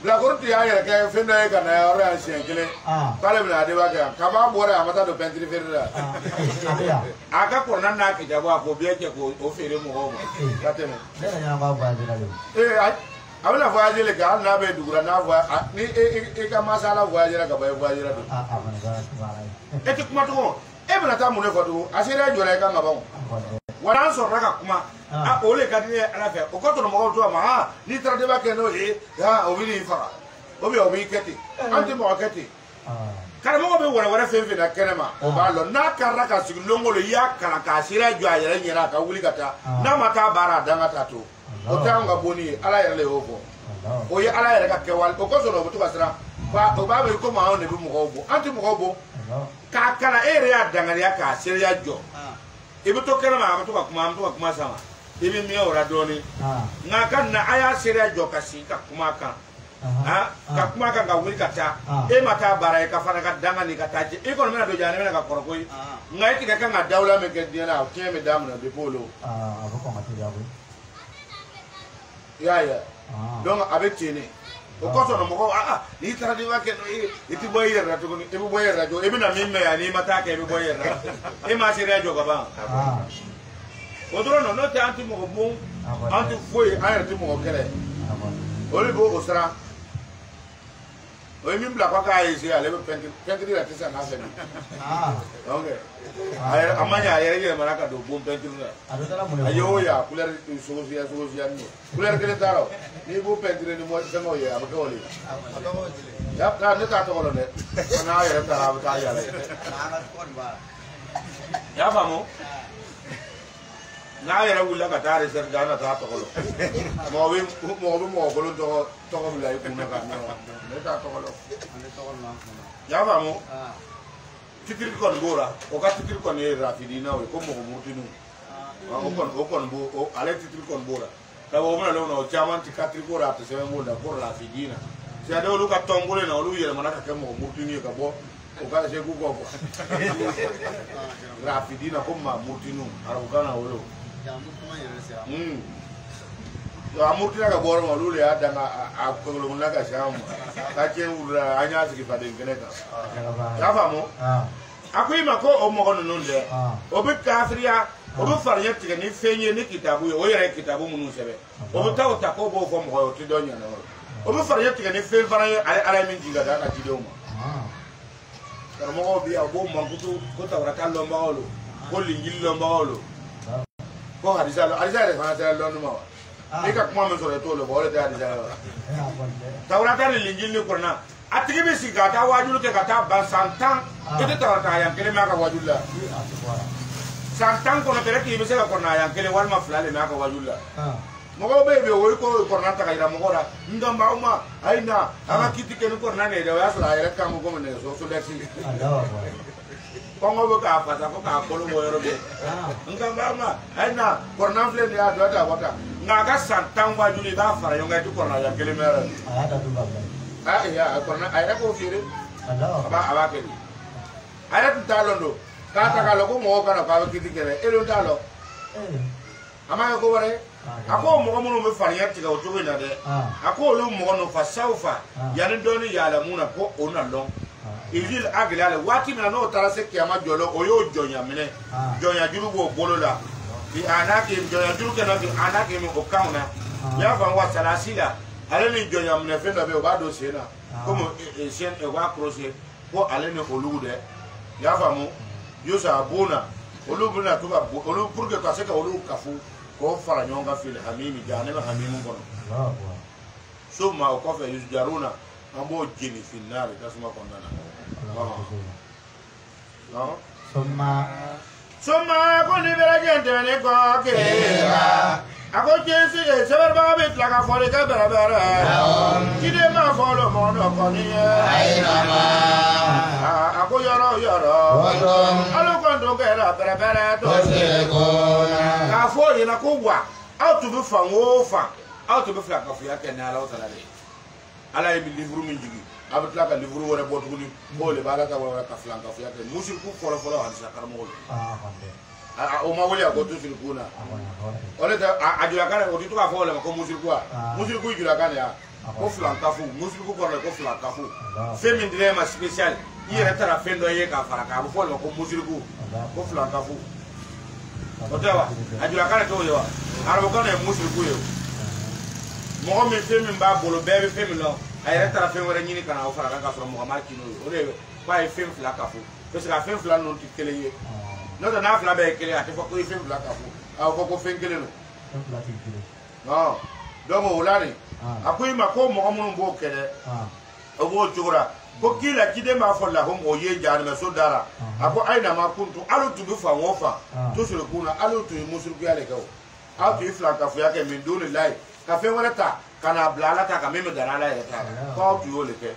la corte ya ya ke fe na ka na ora ancien kele pale mna de ba ka ba bo ra amata do pentri fe ra aka ko na na ke jabo ko bi ke ko o fere mo ho ka te ne na ba ba de la abena voyage le ga na be dugura na voyage ni e ka masala voyage la ka ba voyage la do e ti kuma to e bena ta mune foto asira jora ka ngaba wana so raka kuma o le ka ni ala fe o ko to mo to ma ni tra de ba ke no e ya o bi ni fa o bi keti anti mo keti kare mo be wara fe fe na kenema o ba lo na kara ka sig longo le ya kara ka asira jo ayere nyira ka wuli kata na mata bara danga tato o tanga boni ala yere le obo o ye ala yere ka kewal o ko so no butu basra ba o ba be ko ma on ne bi mo obo anti mo obo ka kala ere ya danga ya ka sere ya jo ibi to kena ma to ka kuma sama ibi mi ora doni nga kan na aya sere ya jo ka si ka kuma kan ka kuma kan ga wuri kata e mata bara ka fana ka danga ni ka taje e ko mena do jane mena ka korokoi nga e ka nga dawla me ke diana o ke me damu na be polo
abako mati yabu
ya donc avec tene o ko so no mo ni tara di wa ke no iti boyer ra to ko ibu boyer ra jo e bina mimme ya ni mata ke ibu boyer ra e ma sere jo ka ba o dro no te anti mo mo anti foi ayer ti mo kele o le bo osra o mi bla kwa ka isi ale be pentri ra tisa na fe okay ayer amanya ayer ye maraka do bom pentri na ayo ya couleur sofia ni couleur kele taro ni bo pentri ni mo sengo ye abake oli ya ka ne ta to lo ne na ayer ta ra ta ya le ya famo na ayer wula ka ta re ser gana ta to lo mo ko lo to ko la ku na ka ne ta to lo ya famo titir kon bora o ka titir kon e rafidina o ko mo mutinu o kon bo o ale titir kon bora ka wo mo na no chaman ti katri ko ra te se mo da por rafidina se ado lu ka tongole na lu yele manaka ke mo mutinu ka bo o ka se ku ko rafidina ko ma mutinu ara kana wolo ya murtina ka boro mo lu ya danga a ko lu na ka sham ka chen ura anya sigi fa de keneka ya famo akui mako o mo kono nonde o be kafriya o be farya tige ni fenye ni kitabu o yere kitabu munu sebe o be taw ta ko bo fo mo ti do nya no o be farya tige ni fe farya ala min jiga da na ti do mo kar mo bi abo mo ko tawrata lo mbawlo ko lingil lo mbawlo ko hadisa re fa ta lo no mo ni ka kuma men so re to lo bo le da hadisa tawrata ni lingil ni qur'an atigi bi siga ta wajulu ke kata ban santan ite tawrata yang kele ma ka wajulla santan kono tere ki bi se ka qur'an yang kele wal ma flale ma ka wajulla mogo bebe wo ko qur'an ta ka ira mogo ra ndamba uma aina ama kiti ke qur'an ne da ya sala ira ka mogo men so so dasi kongo be ka fata ko ka kolo mo yoro be nga mama ana korna fle ni ado da wata nga ga santan wa juli ba fara yo nga ti korna ya kele mera
ada tu baba
ya korna ayra ko fire
Allah
aba ke ayra tu talondo ka ta ka lo ko mo kana ka kiti kere elo talo ama ko bare ako mo mo me fara ya ti ga o to na de ako lu mo no fa saufa ya ni doni ya la muna ko ona long Ijil agilale wati mina no tara se kiyama jolo oyo jonya mine jonya juru bo bolo la bi anaki jonya juru ke no bi anaki mi okauna ya fa wa salasila ale ni jonya mine fe no be o ba do se na como sen e wa crochet ko ale ni olude ya fa mu yosa bona olubu na to ba olubu pour que ka se ka olubu kafu ko fara nyonga fil hamimi jane ba hamimu kono so ma o ko fe yus jaruna ambo jini finale kasuma kondana Soma ko ni bela gente ne ko kera ako jensi e seber ba bit la ka fole ka bera bera kide ma folo mo no ko ni ako yoro alo ko ndo kera bera bera to se ko ka fo yina ko wa auto be fa ngofa auto be fa ka fu ya ken ala o talale ala e bi livre min jigi abitla ka livre wala botuguni bole bala ka wala ka flanka fu yake musil ku folo hadisa karamo o ma wali ko to sil kuna ole ta ajula kana o titu ka fo le ko musil ku jula kana ya ko flanka fu musil ku ko flanka fu femin dilema special yere tara fendo ye ka faraka bu fo le ko musil ku ko flanka fu o tawa ajula kana to yo arabo kana musil ku yo mo mi femin ba bolo bebe femin lo ayere tara fen wara nyini kana o fara ka fara mo ma kino o le ba e fen fla ka fu parce que fen fla non ti kele ye no da na fla be kele ati fo ko fen fla ka fu a ko fen kele no
fla ti kele
no do mo ulani akoy ma ko mo mo bo kele o bo jura ko kila kide ma fo la ho mo ye jar me so dara ako aina ma kuntu alu tu bi fa wofa to so kuna alu tu musul ku yale ka o a tu fla ka fu ya ke min dole lai ka fen wara ta kana blala ta ka meme dara la ya ta ko tu yo le ke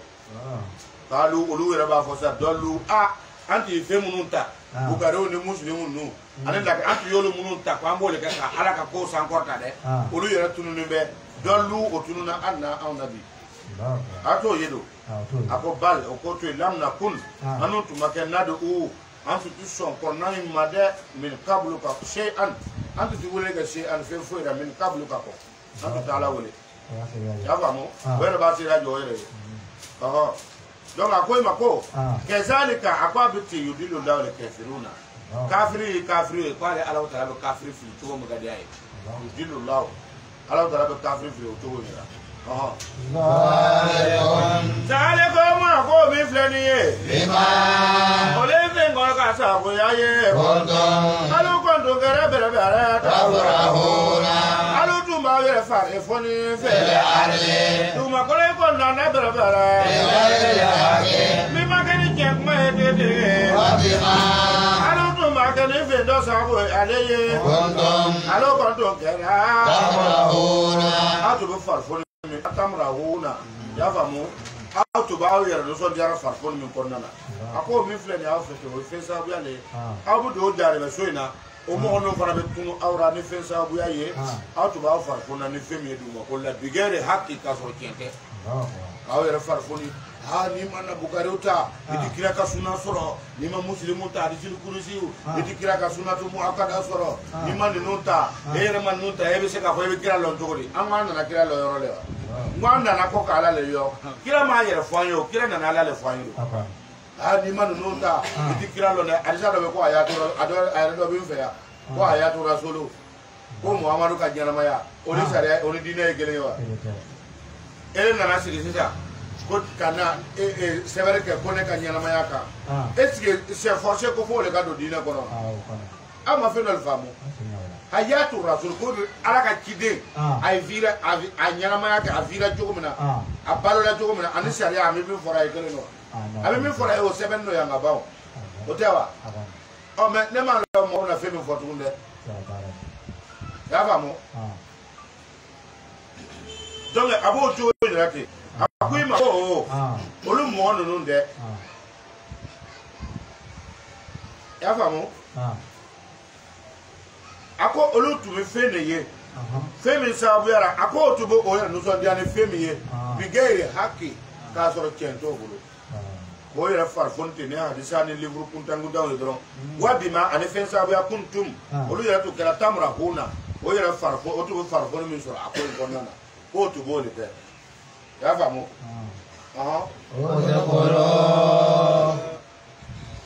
kalu olu yere ba fo sa dolu anti fe mununta bu garo ni muslimun nu ane la anti yo le mununta ko ambo le ka ala ka ko san korta de olu yere tunu ni be dolu o tunu na anna on nabi ato yedo ako bal o ko to lamna kun anu tu makenna do u antu tu son ko na made min qablu ka shay'an antu tu wole ga shay'an fe fo da min qablu ka ko antu taala wole ya vamos wele ba tira jo yere donc akoy mako kezalika akwa biti yudilu law le kafiruna kafiri kwale ala taala kafiri fi to mo gadi ay yudilu law ala taala kafiri fi to mo yera zalikum ako mi flaniye bima ole vengo ka sa ko yaye alu kondo gere bere tawrahuna alu tuma yere far e foni fele ale tuma ko le ko na bere mi ma gani jek ma de alu tuma gani vendo sa ko aleye alu kondo gere tawrahuna atu be far foni atamrahuna ya famu auto ba o yere so diara farfon min konnana ako mi fleni a fete o fesa bu yale abu do dare be soina o mo no fara be tunu awra ni fesa bu yaye auto ba farfon na ni femi du mo ko la bigere hakki ka so kente aw yere farfoni ni mana bugarota idikira ka suna soro ni ma muslimu ta di kurusi idikira ka suna to mu akada soro ni man nunta ere man nunta ebe se ka fo ebe kira lon togori amana na kira lo yoro le ngwanda na ko kala le yo kira ma yere fanyo kira na ala le fanyo ni man nunta idikira lo na arisa do be ko ayato ado be mfe ya ko ayato rasulu ko muhammadu ka jana maya oni sare oni dine gele yo ele na nasiri sisa ko kana c'est vrai que ko ne ka nyana mayaka est-ce que c'est forcé ko fo le ka do dina kono ama fe no famu hayatu rasul ko ala ka kide ay vira a nyana mayaka a vira jogumina a balo la jogumina ani sharia ami bi fora e kele no ami mi fora e o seben no yanga bawo o tewa o me ne ma lo mo na fe mi fotunde ya famu donc abo to dirate akoy ma olu mo no de ya faamu ako olu tun bɛ fɛn de ye fɛn min sabubuyara a ko o tun bɛ o yɛrɛ nisɔndiya ni fɛn min ye bigayiri haki k'a sɔrɔ tiɲɛ t'o bolo k'o yɛrɛ farifoni ten ne hadisa ni livuru kuntankuntanw ye dɔrɔn wa bi ma ani fɛn sababuya kuntum olu yɛrɛ tun kɛra tamura huna o yɛrɛ farifoni o tun bɛ farifoni min sɔrɔ a ko in kɔnɔna na k'o tun b'o de kɛ y'a faamu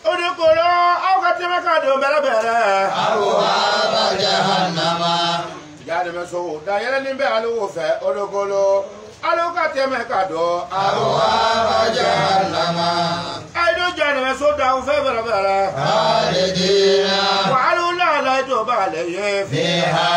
o de kolo aw ka tɛmɛ k'a don bɛrɛbɛrɛ
abwaaba jahannama
ya dɛmɛ so da yɛlɛnin bɛ ali o fɛ o de kolo alu ka tɛmɛ k'a don
abwaaba jahannama
ayi do jahannama so da o fɛ bɛrɛbɛrɛ
khalidina
wa alu laala to b'ale ye
fiha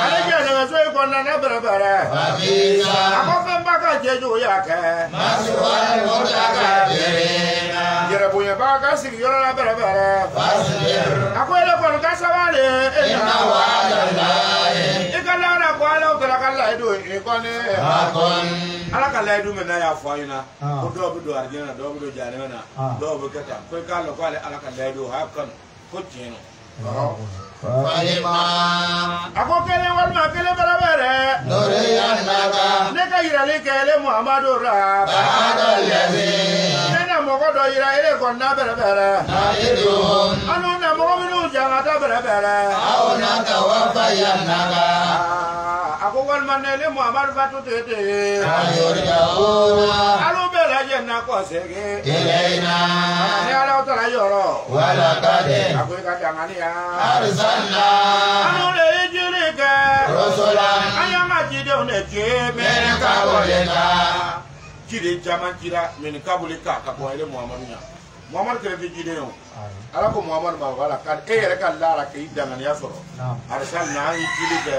ale jahannama so in kɔnɔna bɛrɛbɛrɛ
fabisa
a ko fɛnba ka jeju y'a kɛ
maswal mutakabirina
yɛrɛbonyɛba ka sigi yɔrɔ la bɛrɛbɛrɛ
fasbir
a ko ele kɔni ka sabali
inna wa'dallahi
i ka laana ko ala kɛra ka layidu i kɔni
haqqun
ala ka layidu min na y'a fɔ a ɲɛna ko dɔw bɛ don arijɛnɛ na dɔw bɛ don jahannama na dɔw bɛ kɛ tan ko i k'a lɔn ko ale ala ka layidu haqqun ko tiɲɛ don
falima
a ko kelen walima kelen bɛrɛbɛrɛ
nuriyannaka
ne ka yirali kɛ ele muhamadu ra
ba'da allazi
ne na mɔgɔ dɔ yira ele kɔnɔna bɛrɛbɛrɛ
na'iduhum
anu na mɔgɔ minnu jangata bɛrɛbɛrɛ
aw natawaffayannaka
a ko walima ne ele muhamadu fatu tete
ayurja'una
alu bɛɛ lajɛ na kɔsɛgɛ
ilayna
ni ala taara yɔrɔ
walaqad
a ko i ka danganiya
arsalna
anu de ye jiri kɛ
rusulan
an y'an ka cidenw de ci
min qablika
ciden caman cira mɛ nin kabuli ka bɔ ele muhamadu ɲa muhamadu kɛrɛ tɛ ciden o ala ko muhamadu ma wala ka e yɛrɛ ka lara k'i danganiya sɔrɔ arisalina an ye cili kɛ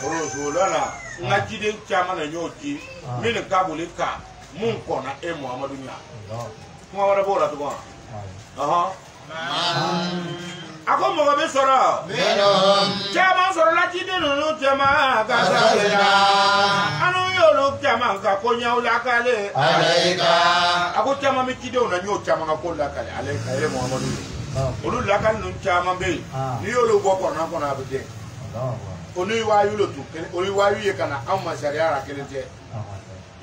rusulana n ka ciden caman na n y'o ci min kabuli ka mun kɔnna e muhamadu ɲa kuma wɛrɛ b'o la tugun wa a ko mɔgɔ bɛ sɔrɔ
minhum
caman sɔrɔla ciden ninnu caman ka sasira anu y'olu caman ka koɲɛw lakale
alayka
a ko caman bɛ cidenw na n y'o caman ka ko lakale ale ka ye muhamadu ye olu lakali ninnu caman bɛ yen n'i y'olu bɔ kɔnɔna kɔnɔ a bɛ den o ni waayu le tun kelen o ni waayu ye ka na anw ma sariya la kelen tɛ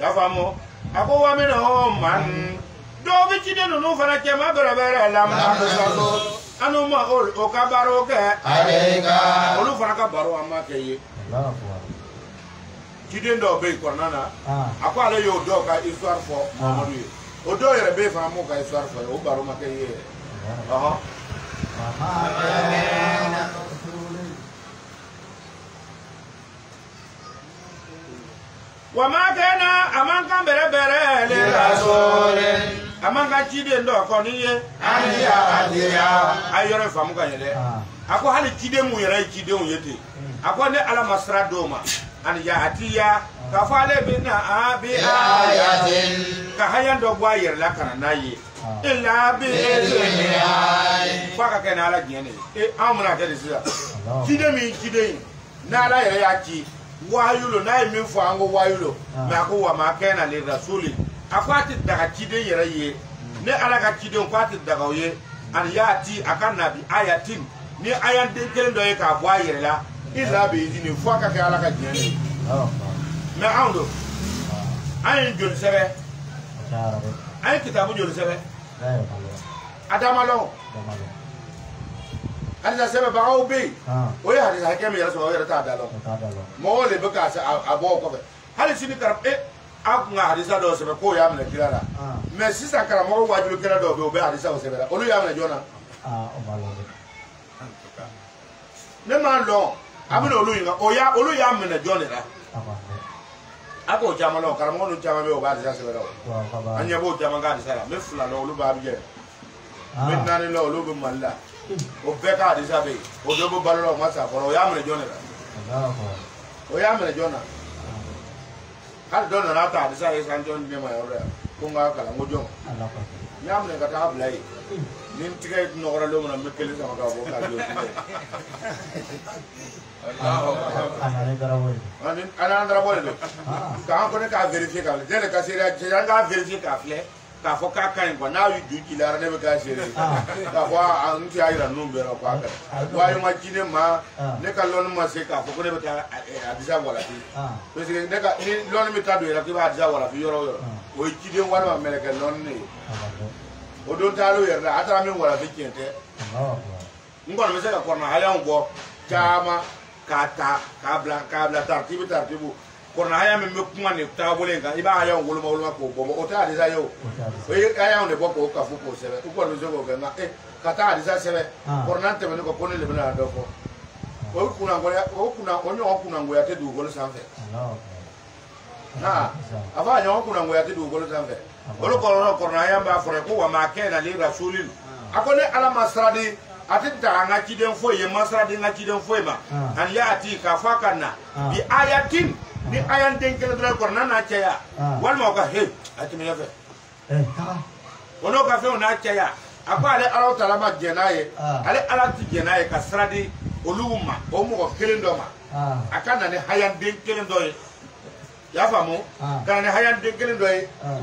y'a faamu a ko wa min na o man dɔw bɛ ciden ninnu fana caman bɛrɛbɛrɛ la anu ma o ka baro kɛ
alayka
olu fana ka baro an b'a kɛ ye ciden dɔw bɛ yen kɔnɔna na a ko ale y'o dɔw ka histoire fɔ Muhamadu ye o dɔw yɛrɛ bɛ yen fana m'o ka histoire fɔ ye o baro ma kɛ ye yɛrɛ wa ma kɛna a man kan bɛrɛbɛrɛ le rasulin a man kan ciden dɔ kɔni ye ani ya'tiya a ye yɔrɔ in faamu ka ɲɛ dɛ a ko hali ciden mun yɛrɛ ye cidenw ye ten a ko ne ala ma sira d'o ma ani ya'tiya k'a fɔ ale bɛ na a bi ayatin ka haya dɔ bɔ a yɛrɛ la ka na n'a ye illa bi idhnihi f'a ka kɛ ni ala diɲɛ de ye anw bɛna kɛ de sisan ciden min ciden ye n'ala yɛrɛ y'a ci wahayulo n'a ye min fɔ an ko wahayulo mɛ a ko wa ma kɛna le rasuli a ko a tɛ daga ciden yɛrɛ ye ne ala ka cidenw ko a tɛ daga o ye ani y'a ti a ka nabi ayatin ni aya den kelen dɔ ye k'a bɔ a yɛrɛ la illa bi idhnihi fo a ka kɛ ala ka diɲɛ de ye mɛ anw don an ye joli sɛbɛ an ye kitabu joli sɛbɛ a damalɔn hadisa sɛbɛbagaw bɛ yen o ye hadisa hakɛ min yɛrɛ sɔrɔ o yɛrɛ t'a da lɔ mɔgɔw de bɛ k'a bɔ o kɔfɛ hali sini aw kun ka hadisa dɔw sɛbɛn k'o y'a minɛ kira la mɛ sisan karamɔgɔ wajibi kira dɔw bɛ yen o bɛ hadisaw sɛbɛn la olu y'a minɛ jɔn na ne m'a dɔn a bɛna olu ɲininka olu y'a minɛ jɔn de la a k'o caman dɔn karamɔgɔ ninnu caman bɛ yen o bɛ hadisa sɛbɛn la o an ɲɛ b'o caman ka hadisa la n bɛ fila dɔn olu b'a bijɛ n bɛ naani la olu bɛ mali la o bɛɛ ka hadisa bɛ yen o dɔ bɛ balo la o ma sa fɔlɔ o y'a minɛ jɔn de la o y'a minɛ jɔn na hali dɔ nana ta hadisa ye san jɔn di ne ma yɔrɔ la ko n k'a kalan ko jɔn n y'a minɛ ka taa bila yen ni n tigɛ nɔgɔra don min na n bɛ kelen sama ka bɔ k'a jɔ an darabɔ de don k'an ko ne k'a vérifier k'a filɛ ne de ka seereya cɛ an k'a vérifier k'a filɛ ka fo ka kan ko na yu ju kilar ne be ka sere ka fo an ti ayira numbe ro ko aka wa yu ma kine ma ne ka lon ma se ka fo ko ne be ta adisa wala ti parce que ne ka ni lon mi ta do ra ki ba adisa wala fi yoro yoro o kide wala ma mele ka lon ne o don ta lo yerda atara min wala fi kente ngon me se ka korna haya ngo chama kata kabla tartibu korna haya me kuma ne ta bolen ka iba haya ngolo ma ko bombo o ta adisa yo o haya ne boko ka fu ko sebe ko no jogo ga na kata adisa sebe korna te me ko kone le bana do ko o kuna onyo kuna ngo ya te du golo sanfe na ava nyo kuna ngo ya te du golo sanfe olo korna haya ba fore ko wa ma ke na li rasulin akone ala masradi ati ta nga kiden foye masradi nga kiden foye ma an yati ka fakana bi ayatin ni ayan den kele dra korna na cheya wal ma ka he ati me yafe ono ka fe ona cheya akwa ale ala taala ma jenaye ale ala ti jenaye ka sradi oluma o mo ko kelen do ma akana ne hayan den kelen do ya famu kana ne hayan den kelen do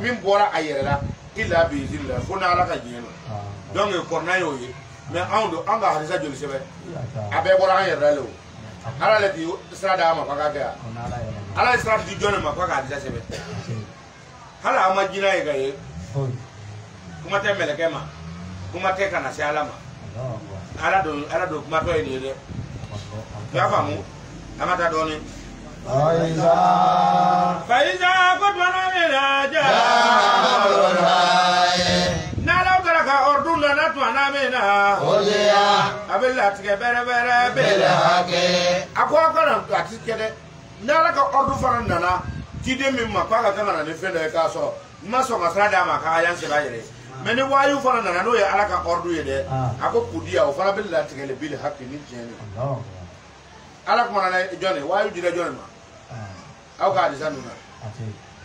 min bora ayerela illa bi zilla fona ala ka jeno donc korna yo yi mais anga harisa joli sebe abe bora ayerela lo ala le di strada ma ka ga ala strada di jona ma ka harisa sebe hala ama jina ye ga ye kuma te meleke ma kuma te kana se ala ma ala do kuma to ni de ya famu amata do ni faiza kotwana miraja nala kala ka orduna na twana mena oya abella tike bere bela hake akwa kana atike de nala ka ordu faran nana tide mimma kwa ka na ne fele ka so maso masrada ma ka ayan se bayere meni wayu faran nana no ya ala ka ordu ye de ako kudia o fara bella tike le bil hake ni jeni ala kuma na jone wayu dire jone ma aw ka adisa nuna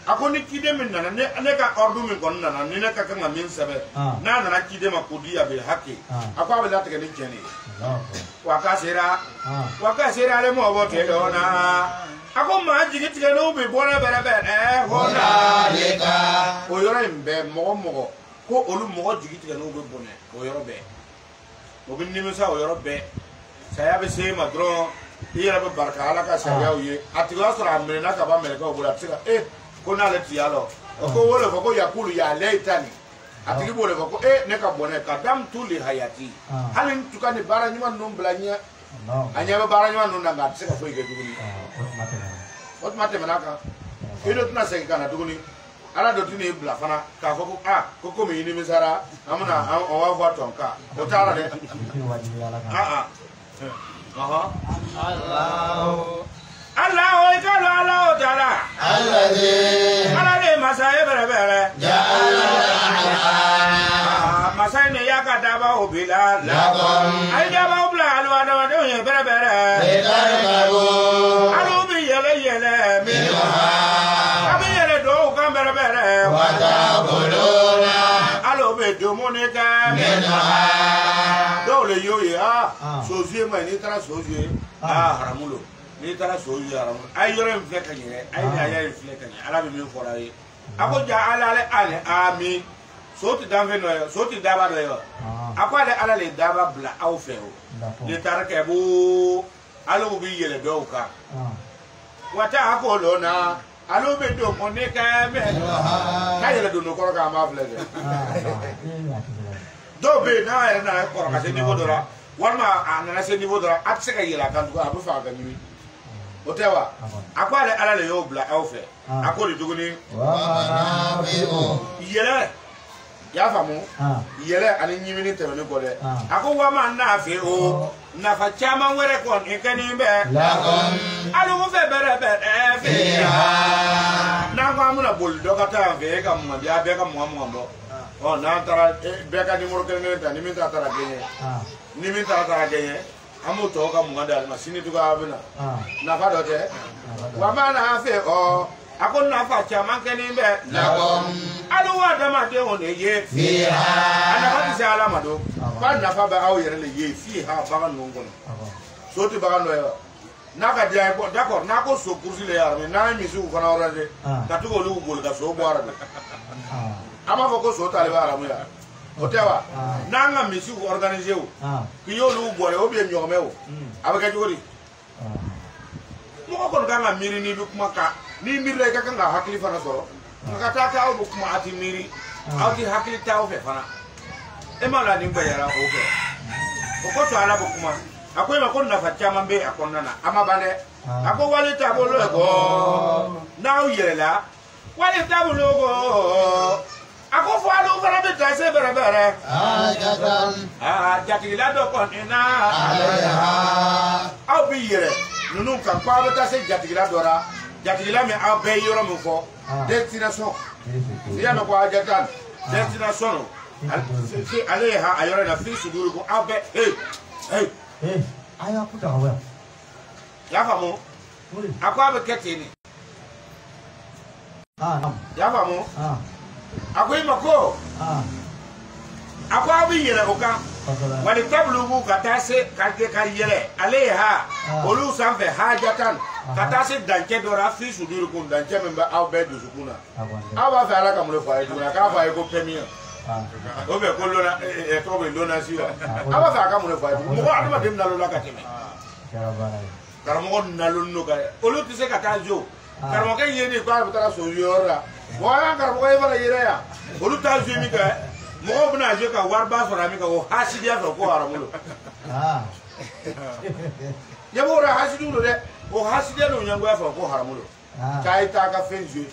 ako ni kide min nana ne ka ordu min kon nana ni ne ka kanga min sabe na nana kide ma kudi bil haqi ako abe la tege ni jeni wa ka sera le mo bo te do na ako ma jigi tege no be bona bere bere hona leka o yoro imbe mo ko olu mo jigi tege no be bone o yoro be o bin ni misa o yoro be saya be se ma dron ira be barka ala ka saya uye atiga sura amena ka ba meleka obula tsika ko na le tialo ko wole ko yakulu ya leitani atigi bole ko ne ka bone ka dam tuli hayati halin tukani bara nyima nomblanya anya ba bara nyima nunda nga tsika fo ige duguni mate manaka ido tuna se kana duguni ala do tuni bla fana ka fo ko mi ni misara amuna o wa vo tonka o tara de Allah ikalu Allah taala alladhi masai bere masai ne yakadaba obila lakum ay daba obla alwada wado ye bere alu bi yele minha abi yele do kan bere wata bolona alu be do monika minha do le yoye sozie ma ni tra sozie haramulo ni tara soju yaram ay yorem fekk ni rek ay yaay fekk ni ala bi min fora yi ako ja ala ale ami soti damve no soti daba do yo ako ale ala le daba bla aw feo ni tarake bu alo bi yele do ka wata ako lo na alo be do mo ne ka be ka yele do no ko ka ma flege do be na na ko ka se niveau dora walma ana se niveau dora at se ka yela kan ko abu fa ga ni otewa akwale ala le yo bla awfe akori duguni yele ya famu yele ani nyimini temene gode ako wa ma na fe o na fa chama were kon ikani be lakum alu mo fe bere fe na ko amuna bol do kata fe ka mo ya be ka mo o na tara be ka ni mo ko ngene ta ni mi ta tara genye ni mi ta tara genye amu to ka mo nda ma sini tuga abina na fa do te wa ma na fe o akon na fa chama keni be lakum alu wa da ma de on ye fiha ana fa ti ala ma do fa na fa ba aw yere le ye fiha ba ga nongon so ti ba ga no yo na ka dia ko d'accord na ko so kursi le yar me na mi su fa na ora de ka to lu bol ka so bo ara de ama fo ko so tale ba aramu ya o tewa nanga misi organiser o ki yo lu bore o be nyome o abaka jori mo ko nga miri ni bi kuma ka ni miri le ka nga hakili fana so nga ta ka o kuma ati miri ati hakili ta o fe fana e mala ni bayara o fe o ko to ala bu kuma akwai ma ko na fa chama be akonna na ama bane ako wale ta bo lo go na o yela wale ta bo lo go ako fo alo fara be ta se bere bere jati la do ko ina au bi yere nunu kan kwa be ta se jati la dora jati la me au be yoro mo fo destination ya no ko ajatan destination si aleha ayore na fi suduru ko au be
aya puta hawa
ya famo akwa be ketini ya famo akwai mako akwa bi yere oka wali tablu bu katase kalke kayere aleha olu sanfe hajatan katase danke dora fi suduru kun danke memba au be du sukuna aba fa ala kamule fa iduna ka fa ego premier o be ko lona e to be lona siwa aba fa kamule fa iduna mo adama dem nalo la kateme karamo nalo no ga olu tise katajo karamo ke yeni ko abutara so yora mo ya karamo ko yela yere ya olu ta jo mi ka mo bna je ka warba so rami ka o hasidia so ko aramulo yabo ra hasidu lo de o hasidia no nyango ya so ko haramulo kai ta ka fenju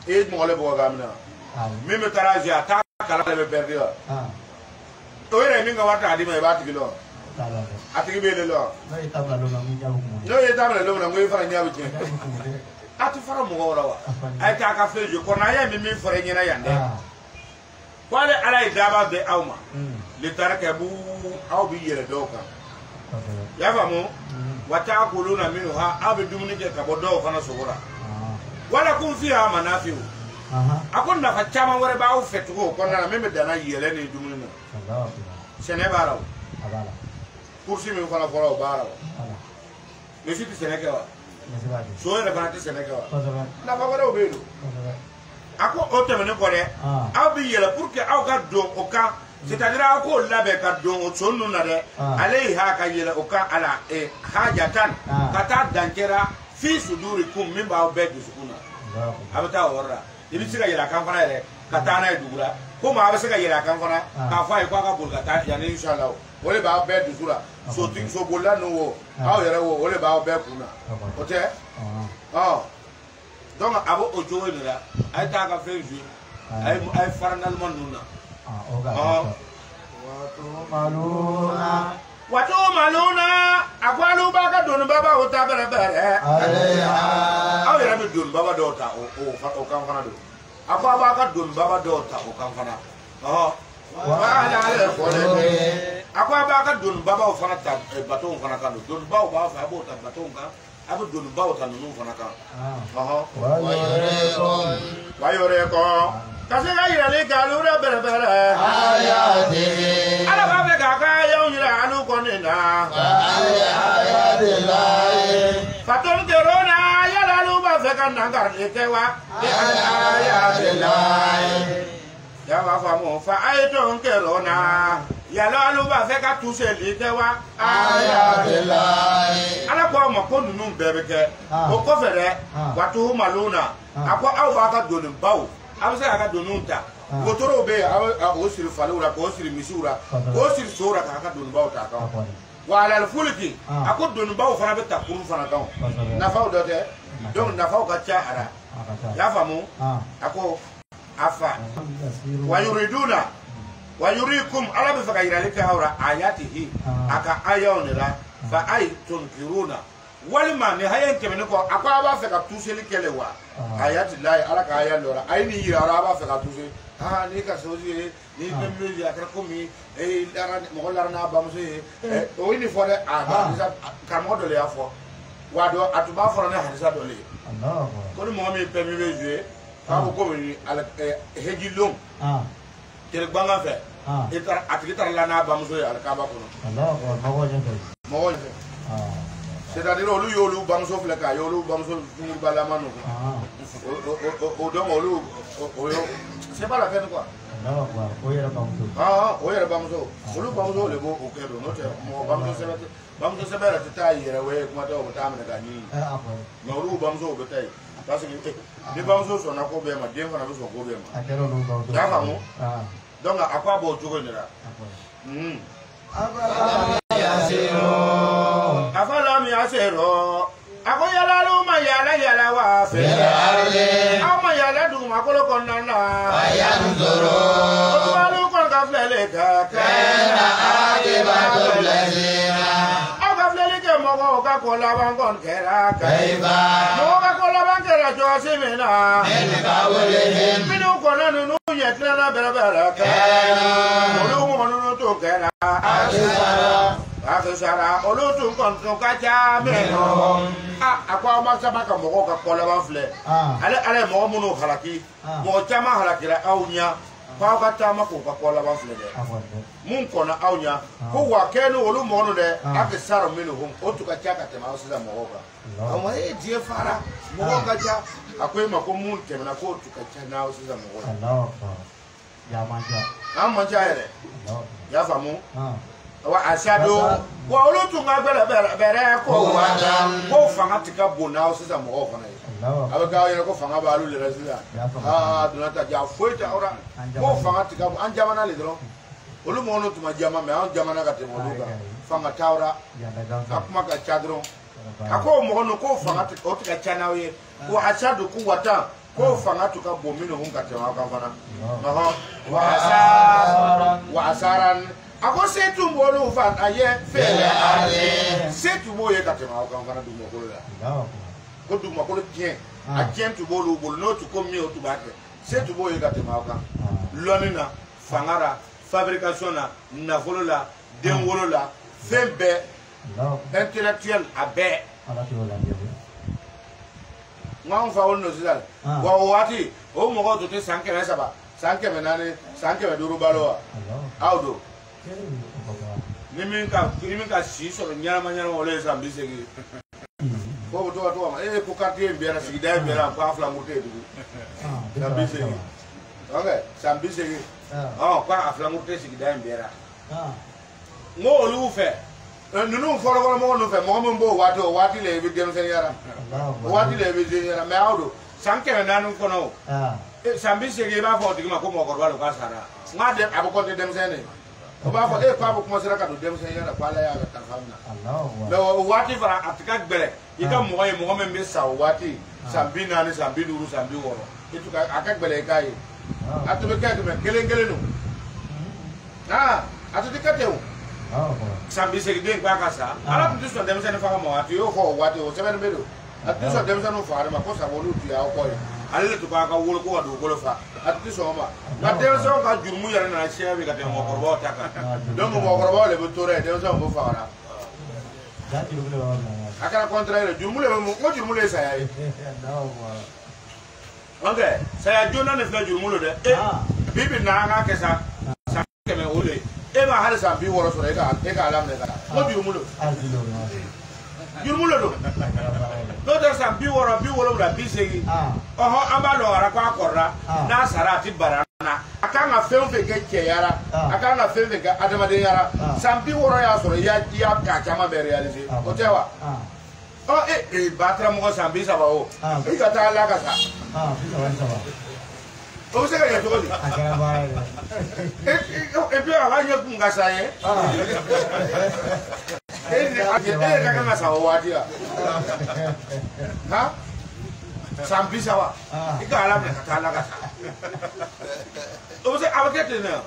e mo le bo gamna meme taraji ata kala le perdi o ere mi nga wata adi me ba tigilo atigi be le lo no e tabla lo na ngoi fara nyabu je ati fara mo wora wa ay ta ka fenju ko na ya mi fara nyina yande wale ala idaba be awma li taraka bu aw bi yele doka ya famu wata kuluna minha abdumuni ke ka bodo fana sugura wala kun fiha manafiu akon na fa chama wore ba o fetu ko na meme dana yele ni dumuni na sene baraw abala kursi mi fana fora baraw me siti sene ke wa so ere fana ti sene ke wa na fa wore o be do ako o temene ko de aw bi yele pour que aw ka don o ka c'est-à-dire ko labe ka don o sonu na de alay ha ka yele o ka ala e hajatan kata dankera fi sudurikum min ba o be du sukuna abata wora ibi sika yela kan fana yele kata na dugura ko ma abese ka yela kan fana ka fa ko ka bul kata ya ni inshallah wole ba be du sura so tin so bolla no wo aw yere wo wole ba be kuna ote donc abo ojo ni la ay ta ka fe ju ay farnal mon nuna watu maluna akwalu ba ka don baba o ta bere bere aw yere be don baba do ta o kan fana do akwa ba ka don baba do ta o kan fana wala ale ko le akwa ba ka don baba o fana ta baton fana kan don baba ba fa bo ta baton kan abu don baba ta nunu fana kan wayore ko kasega yele galura bere bere ayati ala ba be ka ka yo nyira anu ko ni na ayati lai faton gerona yala lu ba fe kan nangar ekewa ayati lai ya wa fa mo fa aiton gerona yala lu ba fe ka tuse ekewa ayati lai ala ko mo ko nunu bebe ke o ko fere watu maluna akwa aw ba ka donin bawo abse aka donunta gotoro be o siri falura ko siri misura ko siri sora ka don bawo ta ka wala al fulki ako don bawo fana be ta kuru fana kan na faw do te donc na faw ka cha ara ya famu ako afa wa yurikum ala be faka iralika haura ayatihi aka ayonira fa ay tunkiruna walima ne hayen kemene ko akwa ba fe ka tuseli kelewa ayati lai ala ka ayan lora ay ni yira ba fe ka tuse ni ka soji ni membe ya ka komi dara mo larna ba mo se o ni fo de hadisa ka mo do le afo wado atuba fo na hadisa do le Allah ko ni mo mi pe mi be jouer ka ko mi ala heji long tere banga fe itar atikita la na ba mo so ala ka ba ko Allah mo wo je mo wo je c'est-à-dire olu yolu bamso fleka yolu bamso ni balamano o donc olu c'est pas la peine quoi
non quoi o yera bamso
o yera bamso olu bamso le bo o kedo no te mo bamso sebera tata yere we kuma to ta amene ka ni mais olu bamso be tay parce que ni bamso so na ko be ma den fana be so ko be ma
akero no bamso
ya famu donc akwa bo jogo ni la afalam yasiro ako yala lu ma yala wa fe ama yala du ma kolo konnana ayanzuru walu kon ka flele ka kana akibatul ladina aka flele ke mo ka ko la ban kon kera kaiba mo ka ko la ban kera jo simena en ka wele minu kono nu yetra na bera kana mo to kera Afisara olotu kontu kacha meno akwa masaba ka mogo ka kola ban fle ale mogo munu halaki mo chama halakira awnya kwa ka tama ko ka kola ban fle de mun kona awnya ko wa kenu olu mogo de afisara menu hum otu ka chaka tema osisa mogo ka ama die fara mogo ka cha akwai mako mun temna ko otu ka cha na osisa mogo
Allah ya manja
amanja ere ya famu wa ashado wa olotu ngabere bere ko wadam ko fanga tika bona o sisa mo ko na abaga yene ko fanga balu le rasula dunata ja foita ora ko fanga tika an jamana le dro olu mo no tuma jama me an jamana ka te mo luga fanga taura akuma ka chadro ako mo no ko fanga tika o tika chanawe ko ashado ku wata ko fanga tuka bomino hum ka te ma ka fana wa asaran ako setu mbolo fa aye fele ale setu moye katema ka ngana du mokolo la ko du mokolo tien a tien tu bolo bolo no tu komi o tu bate setu moye katema ka lonina fangara fabrication na folo la den wolo la fembe intellectuel abe
ala ti wala ndio
ngam fa wonno zidal wa wati o moko to te sanke na saba sanke menane sanke duru balowa awdo ni min ka si so nyama ole sambi segi ko to ko quartier biara sigi dai biara ko afla ngute du sambi segi okay sambi segi ko afla ngute sigi dai biara ngo olu fe nunu foro mo no fe mo mbo wati le bi dem sen yara wati le bi dem yara me awdo sanke nanu kono sambi segi ba fo tigima ko mo ko walo ka sara ngade aboko dem sen o ba fo kwa bu kuma sira ka do dem sen yara kwala ya ka tarhamna Allah wati fara atika gbere ika mo me sa wati sambi nani sambi duru sambi woro itu ka aka gbere kai atu be ka me gelengele no atu dikatew sambi se den kwa kasa ala tu so dem sen fa mo atu yo fo wati o seben bedo atu so dem sen no fa ma ko sa wolu tu ya ko ale to ka wolo ko wadu ko fa atu so ma na dem so ka jurmu yara na sia bi ka te mo korbo ta ka donc mo korbo le bu tore dem so mo fa ra
dati lu le wa
akara contraire jurmu le mo ko jurmu le sa ya okay saya jona ne fa jurmu le de bibi na nga kesa sa ke me ole ma hal sa bi woro so e ka alam ne ka ko jurmu le jurmu le do no da sa bi woro da bi segi abalo ara kwa korra na sarati barana akanga femfe ke yara akanga femfe ga adamade yara sa bi woro ya so ya ka chama be realiser o tewa batra mo sa bi sa ba o e ka ta la ka sa o se ka ya to di
akara ba
e bi ala nya ku ngasa ye ka nga sa wadi ya ha sambi sawa ika ala me ka la ka o se abakete na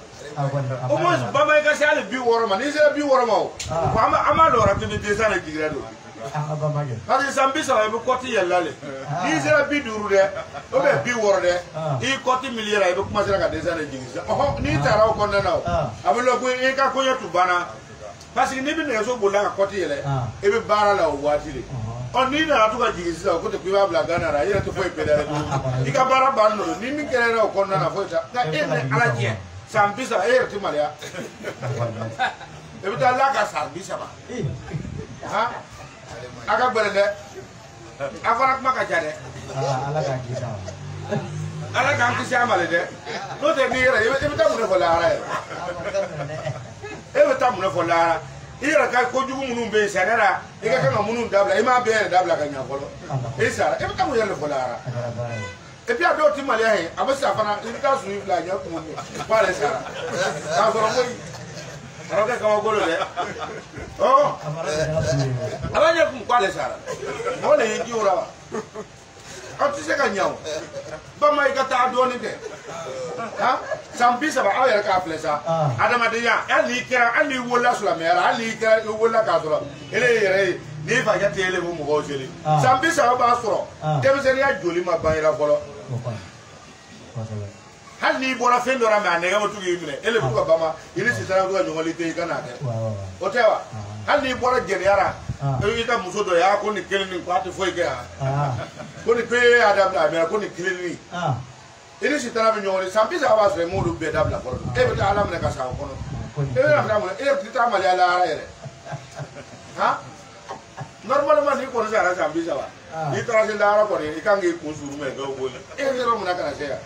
o mo ba mai ka sa bi woro ma ni se bi woro ma o ama lo ra te de sa na digra do
aba mage
kasi sambi sawa be koti yalla le ni se bi duru de o be bi woro de i koti miliera be kuma sera ka de sa na digra ni tara o konna na o abelo ko e ka ko ya tu bana parce que ni bi ne so bola ka koti yele e be bara la o wati le on ni na atuka jigisa ko te kuiba bla gana ra ira to foi pedale do ika bara banno ni mi kere na ko na foi ta ka e ne ala je sambisa e ti malia e bi ta la ka sambisa ba ha aka gbere dɛ a fana kuma ka ca dɛ
ala ka kisa
ala k'an kisi a ma le dɛ n'o tɛ n'i yɛrɛ i bɛ taa mun de fɔ lahara yɛrɛ e bɛ taa mun de fɔ lahara i yɛrɛ ka kojugu minnu bɛ yen sariya la i ka kan ka minnu dabila i m'a bɛɛ yɛrɛ dabila ka ɲɛ fɔlɔ i sara i bɛ taa mun yɛrɛ de fɔ lahara et puis a dɔw ti maliya ye a bɛ sa fana i bɛ taa sunu fila ɲɛ kun k'ale sara k'a sɔrɔ ko a bɛ kɛ kabakolo dɛ ɔ a b'a ɲɛ kun k'ale sara mɔgɔ de y'i jiw la wa aw tɛ se ka ɲɛ o bama i ka taa dɔɔnin kɛ san 30 aw yɛrɛ k'a filɛ sa adamadenya hali n'i kɛra hali n'i wolola silamɛya la hali n'i kɛra i wolola k'a sɔrɔ ele yɛrɛ ye n'i fajɛ tɛ ele bɛ mɔgɔw seli san 30 b'a sɔrɔ denmisɛnninya joli ma ban i la fɔlɔ hali n'i bɔra fɛn dɔ la mɛ a nɛgɛ ma tugu i minɛ ele bɛ to ka bama i ni sitana bɛ to ka ɲɔgɔnli te i ka n'a kɛ o tɛ wa hali n'i bɔra jɛnɛya la i ka muso dɔ ye ko nin kelen nin ko a tɛ foyi kɛ yan ko nin pe y'a dabila a mɛna ko nin kelen nin i ni sitana bɛ ɲɔgɔn san 30 b'a sɔrɔ i m'olu bɛɛ dabila fɔlɔ e bɛ taa ala minɛ ka sa o kɔnɔ e bɛ na minɛ mun e tɛ taa maliya lahara yɛrɛ normalement n'i kɔni sara san 30 n'i taara se lahara kɔni i kan k'i kun suru mɛ dɔw boli e bɛ yɔrɔ min na ka na se yan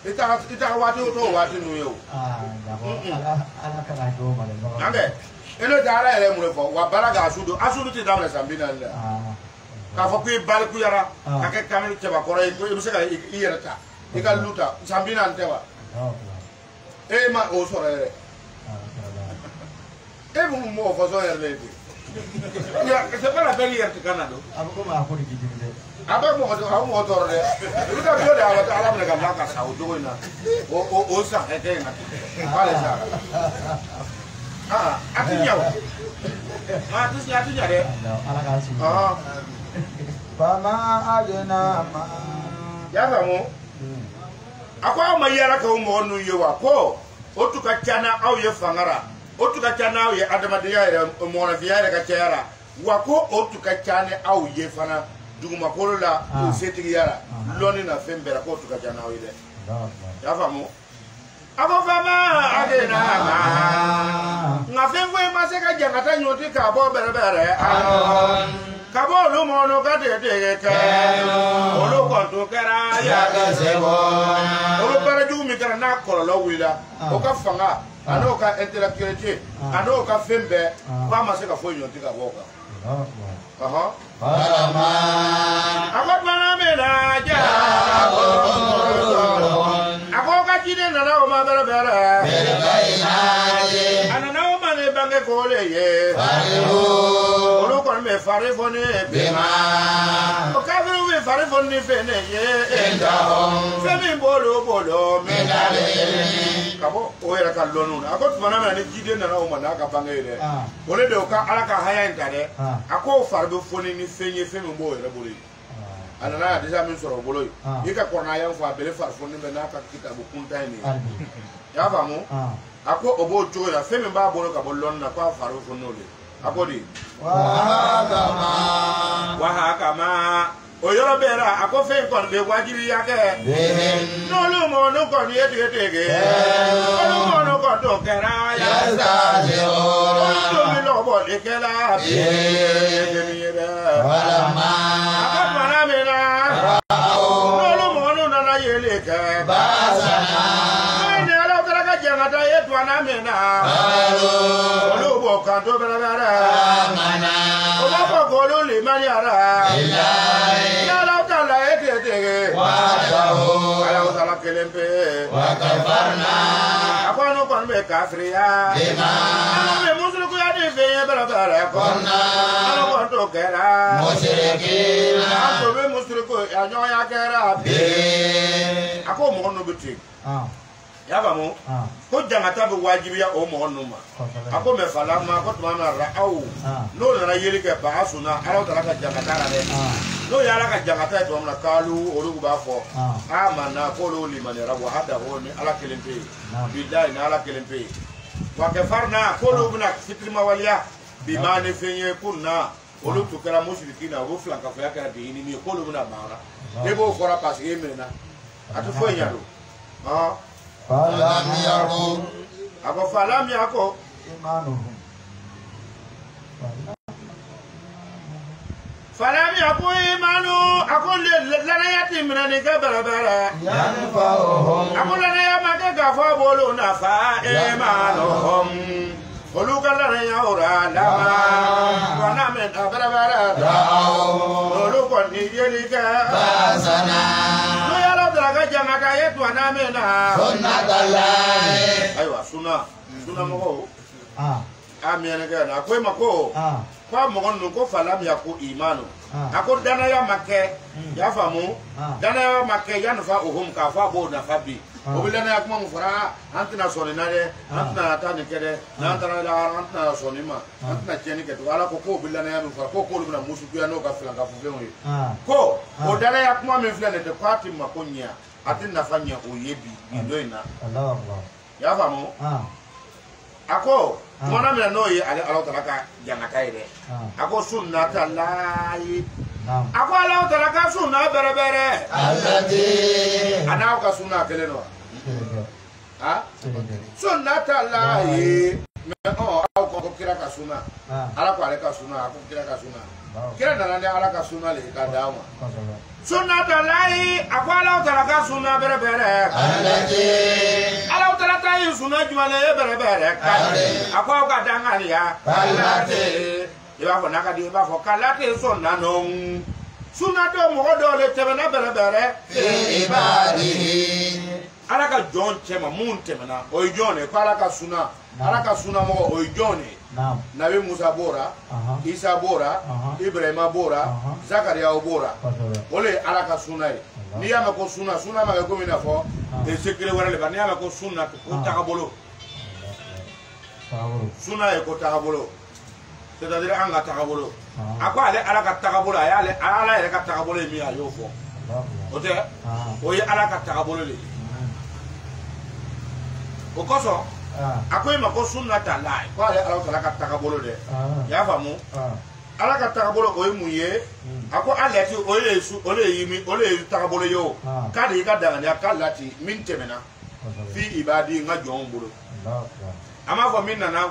i taara waati o t'o waati ninnu ye o an bɛ e n'o tɛ ala yɛrɛ mun de fɔ wa baara k'a su don a su tɛ daminɛ san 40 dɛ k'a fɔ ko i balikuyara ka kɛ kamalen cɛbakɔrɔ ye ko i bɛ se ka i yɛrɛ ta i ka lu ta san 40 tɛ wa e ma o sɔrɔ yɛrɛ e bɛ mun mɔgɔ fɔsɔn yɛrɛ de ye c'est pas la peine yɛrɛ tɛ kan na don a bɛ mɔgɔ tɔɔrɔ dɛ i bɛ taa dɔ de a bɛ ala minɛ ka la ka sa o cogo in na o san hakɛ in na k'ale sa a ti ɲɛ o a ti ɲɛ dɛ y'a faamu a ko aw ma yala k'aw mɔgɔ ninnu ye wa ko o tun ka ca n'aw ye fangara o tun ka ca n'aw ye adamadenya yɛrɛ mɔgɔninfinya yɛrɛ ka cayara wa ko o tun ka ca ni aw ye fana dugumakolo la o setigiya la lɔnni na fɛn bɛɛ la k'o tun ka ca n'aw ye dɛ y'a faamu a ko faama a de na ma nka fɛn foyi ma se ka jankata ɲɔti k'a bɔ bɛrɛbɛrɛ ka bɔ olu ma olu ka dege kɛ olu kɔntu kɛra olu baarajugu min kɛra n'a kɔlɔlɔ wulila o ka fanga a n'o ka intellectualité a n'o ka fɛn bɛɛ k'a ma se ka foyi ɲɔti ka bɔ o kan a ko bana min na ja a ko ka ciden nana o ma bɛrɛbɛrɛ a nana o ma ne bange k'ole ye olu kɔni bɛ fari fɔ ne o kafiriw bɛ fari fɔ ni fɛn ne ye fɛn min bolo ka bɔ o yɛrɛ ka lɔnniw na a ko tuma min na ni ciden nana o ma n'a ka bange ye dɛ o de o ka ala ka haya in ta dɛ a ko fari bɛ fɔni ni fɛn ye fɛn min b'o yɛrɛ bolo ye a nana a disa min sɔrɔ o bolo ye i ka kɔrɔnaya fɔ a bɛɛ fari fɔni bɛ n'a ka kitabu kunta in ye y'a faamu a ko o b'o cogo la fɛn min b'a bolo ka bɔ lɔnni na k'a fari bɛ fɔ n'o de a ko di wahakama o yɔrɔ bɛɛ la a ko fɛn kɔni bɛ wajibiya kɛ n'olu mɔnu kɔni ye tigɛ olu mɔnu kɔni t'o kɛra olu bɛ lɔbɔ de kɛla a ko bana min na n'olu mɔnu nana yeli kɛ ni ala taara ka jankata ye tuwana min na olu b'o kanto bɛrɛbɛrɛ o b'a fɔ k'olu limaniyara n'ala taala e tigɛ ala taala kelen pe a ko n'o kɔni bɛ kafiriya ala bɛ musulikuya ni fɛn ye bɛrɛbɛrɛ kɔnɔ ala kɔni t'o kɛra a to bɛ musuluku a ɲɔgɔnya kɛra a ko mɔgɔ n'u bɛ ten y'a faamu ko jankata bɛ wajibiya o mɔgɔ ninnu ma a ko mɛ fala ma ko tuma min na aw n'o nana yeli kɛ baga sunna ala taara ka jankata la dɛ n'o ye ala ka jankata ye tuma min na k'alu olu b'a fɔ a ma na k'olu limaniyara wa hada o ni ala kelen pe yen bilayi ni ala kelen pe yen wa kɛ farina k'olu bɛna fitirimawaleya bi maa ni fɛn ye ko na olu tun kɛra musiriki na o bɛ filankafɔya kɛra bi ɲini min ye k'olu bɛna ban o la e b'o fɔra parce que e minɛna a tɛ foyi ɲɛ don
falam yakun
ako falam yakun aku imanu aku lana yatim nani ke berbere aku lana ya make gafa bolu nafa imanuhum olu kala ya ora lama wana men berbere olu kon ni yelika
basana
no ya la daga jama ka yetu ana mena
sunnatullahi
aywa suna mo amene ga na ko mako kwa mogon ko falam ya ko imanu ako dana ya make ya famu dana ya make ya nufa uhum ka fa bo na fabi o bilana ya kuma mufara antina soni na de antina ta ni kede na antina la antina soni ma antina cheni ke to ala ko bilana ya mufara ko lubna musu ya no ka flan ka fuve ko o dana ya kuma me flan de party makonya atin nafanya oyebi ndoina Allah ya famu ako mwana mina no ye ale Allah Taala ka jangata ire ako sunnata lahi ako Allah Taala ka sunna berebere
allati
ana ka sunna keleno sunnata lahi me ko kira ka sunna ala ko ale ka sunna ako kira ka sunna kira nana ala ka sunna le ka dawa sunnata lahi ako Allah Taala ka sunna berebere
allati
ala Taala ta yi sunna jumale berebere ako ka dangani ya allati iba fo naka di iba fo kalate sunna non sunna do mo do le tebena berebere
ibadihi
ala ka jon chema mun temena o jone ko ala ka sunna mo o jone nabi Musa bora Isa bora Ibrahima bora Zakaria bora ole ala ka sunna ni ya ko sunna ma ko mina fo e sekre wala le ba ni ya ko sunna ko takabolo sunna e ko takabolo c'est-à-dire anga takabolo akwa ale ala ka takabolo ya ale ala ele ka takabolo mi ya yo fo ote o ye ala ka takabolo le o koso akoy ma ko sunna ta lai ko ale ala ka takabolo de ya famu ala ka takabolo o muye ako alati o le su o le yimi o le takabolo yo ka de ka daga ya kalati min temena fi ibadi nga jongbolo ama ko min na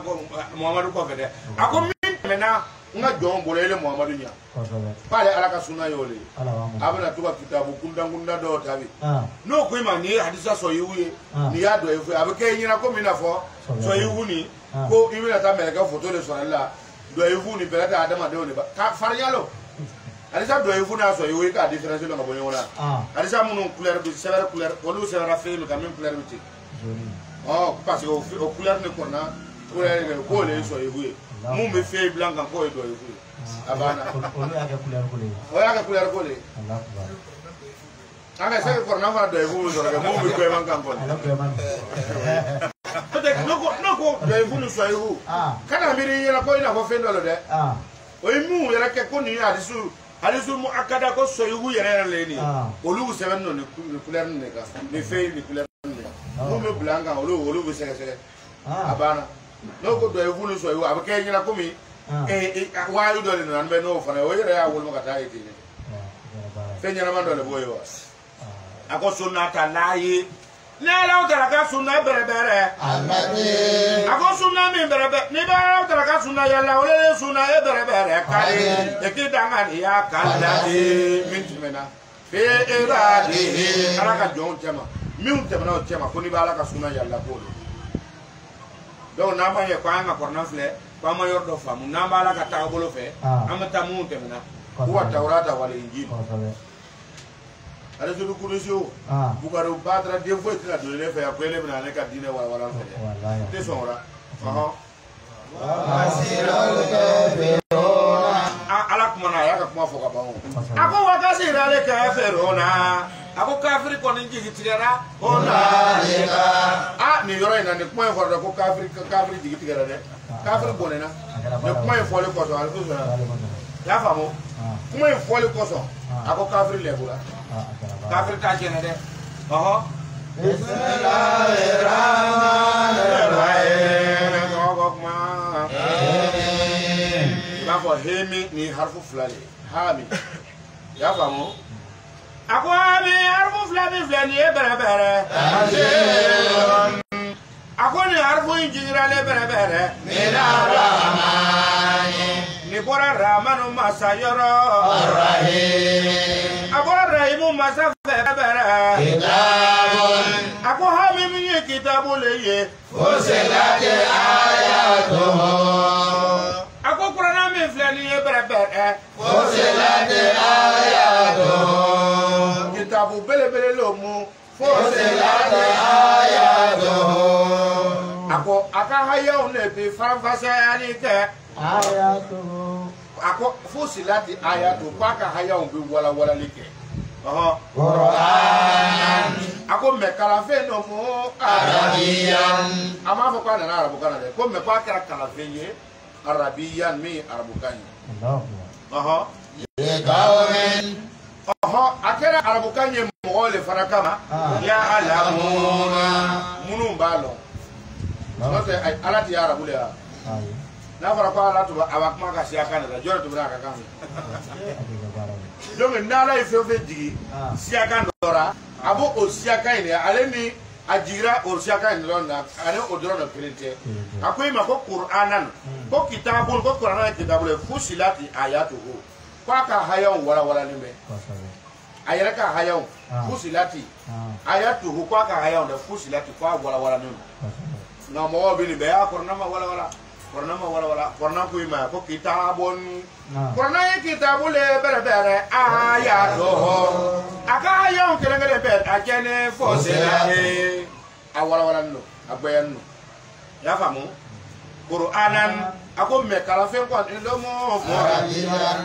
Muhammadu ko fede ako min temena nga jongbolo ele Muhammadu nya pale ala ka sunna yo le abana tuba kitabu kunda do tabi no ko ma ni hadisa so yiwe ni ya do efu abeke nyina ko mina fo so yiwu ni ko imina ta meleka photo de so la do efu ni belata adama de oni ba ka fariyalo alisa do efu na so yiwe ka difference lo ngabo yona alisa munu couleur de sévère couleur wolu sévère fait le quand même couleur biti oh parce que au couleur ne kona couleur ko le so yiwe mu me fait blanc ko do efu abana
Olu ya couleur ko le
o ya couleur ko le anga se ko na fa do efu so ke mu me ko man kan ko peut-être noko do efu no so yiwu kana miri yela ko ina ko fendo lo de o imu yela ke ko ni hadisu mu akada ko so yiwu yere le ni olu seven no ni couleur ne ka ni fait ni couleur ne mu me blanc olu be sele abana noko do efu no so yiwu abake nyina ko mi wa yu do le no anbe no fa na o yere ya wol mo kata ite ni fe nyana man do le boyo ako sunnata lahi ne la utara ka sunna berebere ako sunna mi berebe ni ba utara ka sunna yalla ole sunna e berebere kali e ki dangani ya kala min timena fe iradi ala ka jon tema min tema no tema ko ni ba ala ka sunna yalla ko do na ma ye kwa nga korna fle kwa ma yordo famu na ba ala ka ta bolo fe amata mu temena ko tawrata wala injil ale sulu kunisho bukaru badra de foi tira do le fe akwele bina ne ka dine wala fe te sonra
wasirul kafiruna
ala kuma na ya ka kuma foka bawo ako wakasira le kafiruna ako kafiri ko ninji gitigara ona ni yoro ina ne kuma fo ko kafiri gitigara de kafiri bonena ne kuma fo le ko so al ko so ya famo kuma fo le ko so ako kafiri le bula kafir ta jene de bismillahirrahmanirrahim ba ko hemi ni harfu fulani hami ya famu ako hami harfu fulani fulani e berebere ako ni harfu injira le berebere ni bora ramanu masayoro
الرحيم
abora rahimu masafara
كتاب
ako hamim ye kitabu leye
فصلت آياته
ako qur'ana min flani ye berber
فصلت آياته
kitabu bele lo mu
فصلت آياته
ako aka hayaw ne bi farfasa yani ke
ayatuhu
ako fusilati ayatu paka hayaw bi wala like
قرآنا
ako me kalafe no mo
عربيا
ama fo kana na arabu kana de ko me pa kara kalafe ye arabiyan mi arabu kan
Allahu
لقوم
akera arabu kan ye mo le farakama ya alamuna munun balo note ay alati ya arabu le
ayi
na fara ko ala to awak ma ka siya kana da jore to na ka kan donc nala e fe digi siya kan dora abo o siya kan ni ale ni ajigra o siya kan ni na ale o doro na printe akoy ma ko qur'anan ko kitabul ko qur'ana kitabul fusilati ayatuhu kwa ka hayon wala ni me ayara ka hayon fusilati ayatuhu kwa ka hayon da fusilati kwa wala ni na mo bi ni be ya qur'ana ma wala qur'ana ko ma ko kitabun qur'ana ye kitabul berbere ayatuhu aka hayon kelengele be akene fusilati awala no agbayan no ya famu qur'anan ako me kala fe ko ndo mo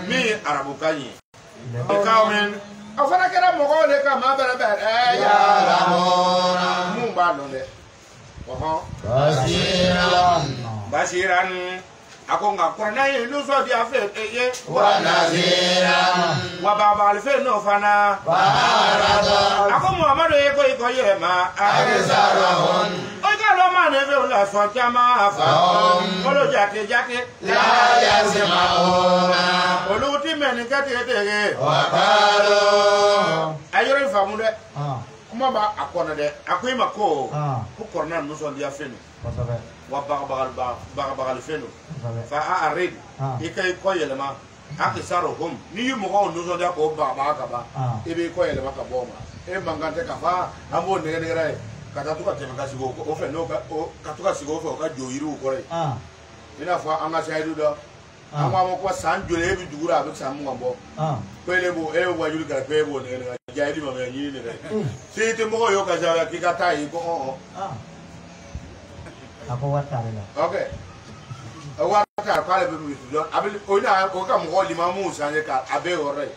mi arabu kanyi kawmen afana kera mo ko le ka ma bere ya
يعلمون
mu ba no le bashiran ako nga qur'ana ye lu so dia fe ye
ونذيرا
wa baba al fe no fana
فأعرض
ako muhammadu ye ko ye ma
أبصارهم
o ga lo ma ne be o la so chama fa o lo jate
لا يسمعون
olu ti meni kete tege
وقالوا
ayore famu de kuma ba akona de akuima ko ko korna no so dia fenu wa bagal fenu fa arid ikay ko yelema akisaruhum ni mo ko no so dia ko ba ka ba ibe ko yelema ka boma e mangante ka fa ambo ne re kata tuka teme ka sigo o fe no ka o katuka sigo fe o ka joyiru ko re ina fa anga shaidu do ama mo ko san jole bi dugura be san mo mbo pele bo e wajulu ka pe bo ne jaidi ma me yi ne re si te mo yo ka ja ki ka tai ko
ako watare la
okay awa ta ka le be mi do abi o na ko ka mo li ma mu san ka abe ore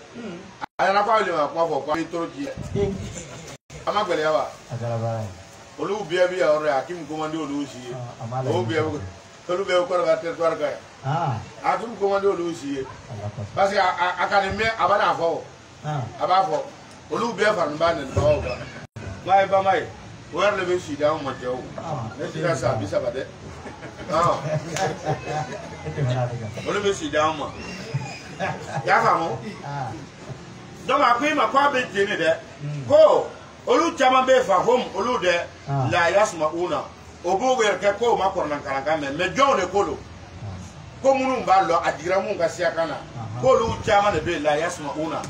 ala na pa le ma ko fo ko mi to ji ama gbele ya wa
agara bara
olu bi abi ya ore akim komande olu si o bi olu be ko ka territoire ka atum komande olu si parce que académie abana fo aba fo olu be fa nba ne do ba ba mai wer le be si da mo te o ne ti ka sa bi sa ba de olu be si da mo ya fa mo donc akui ma kwa be tene de ko olu chama be fa hom olu de la yasmauna obo wer ke ko ma korna kalanga me jone kolo ko munu ba lo adigra mun ga siakana ko olu chama de be la yasmauna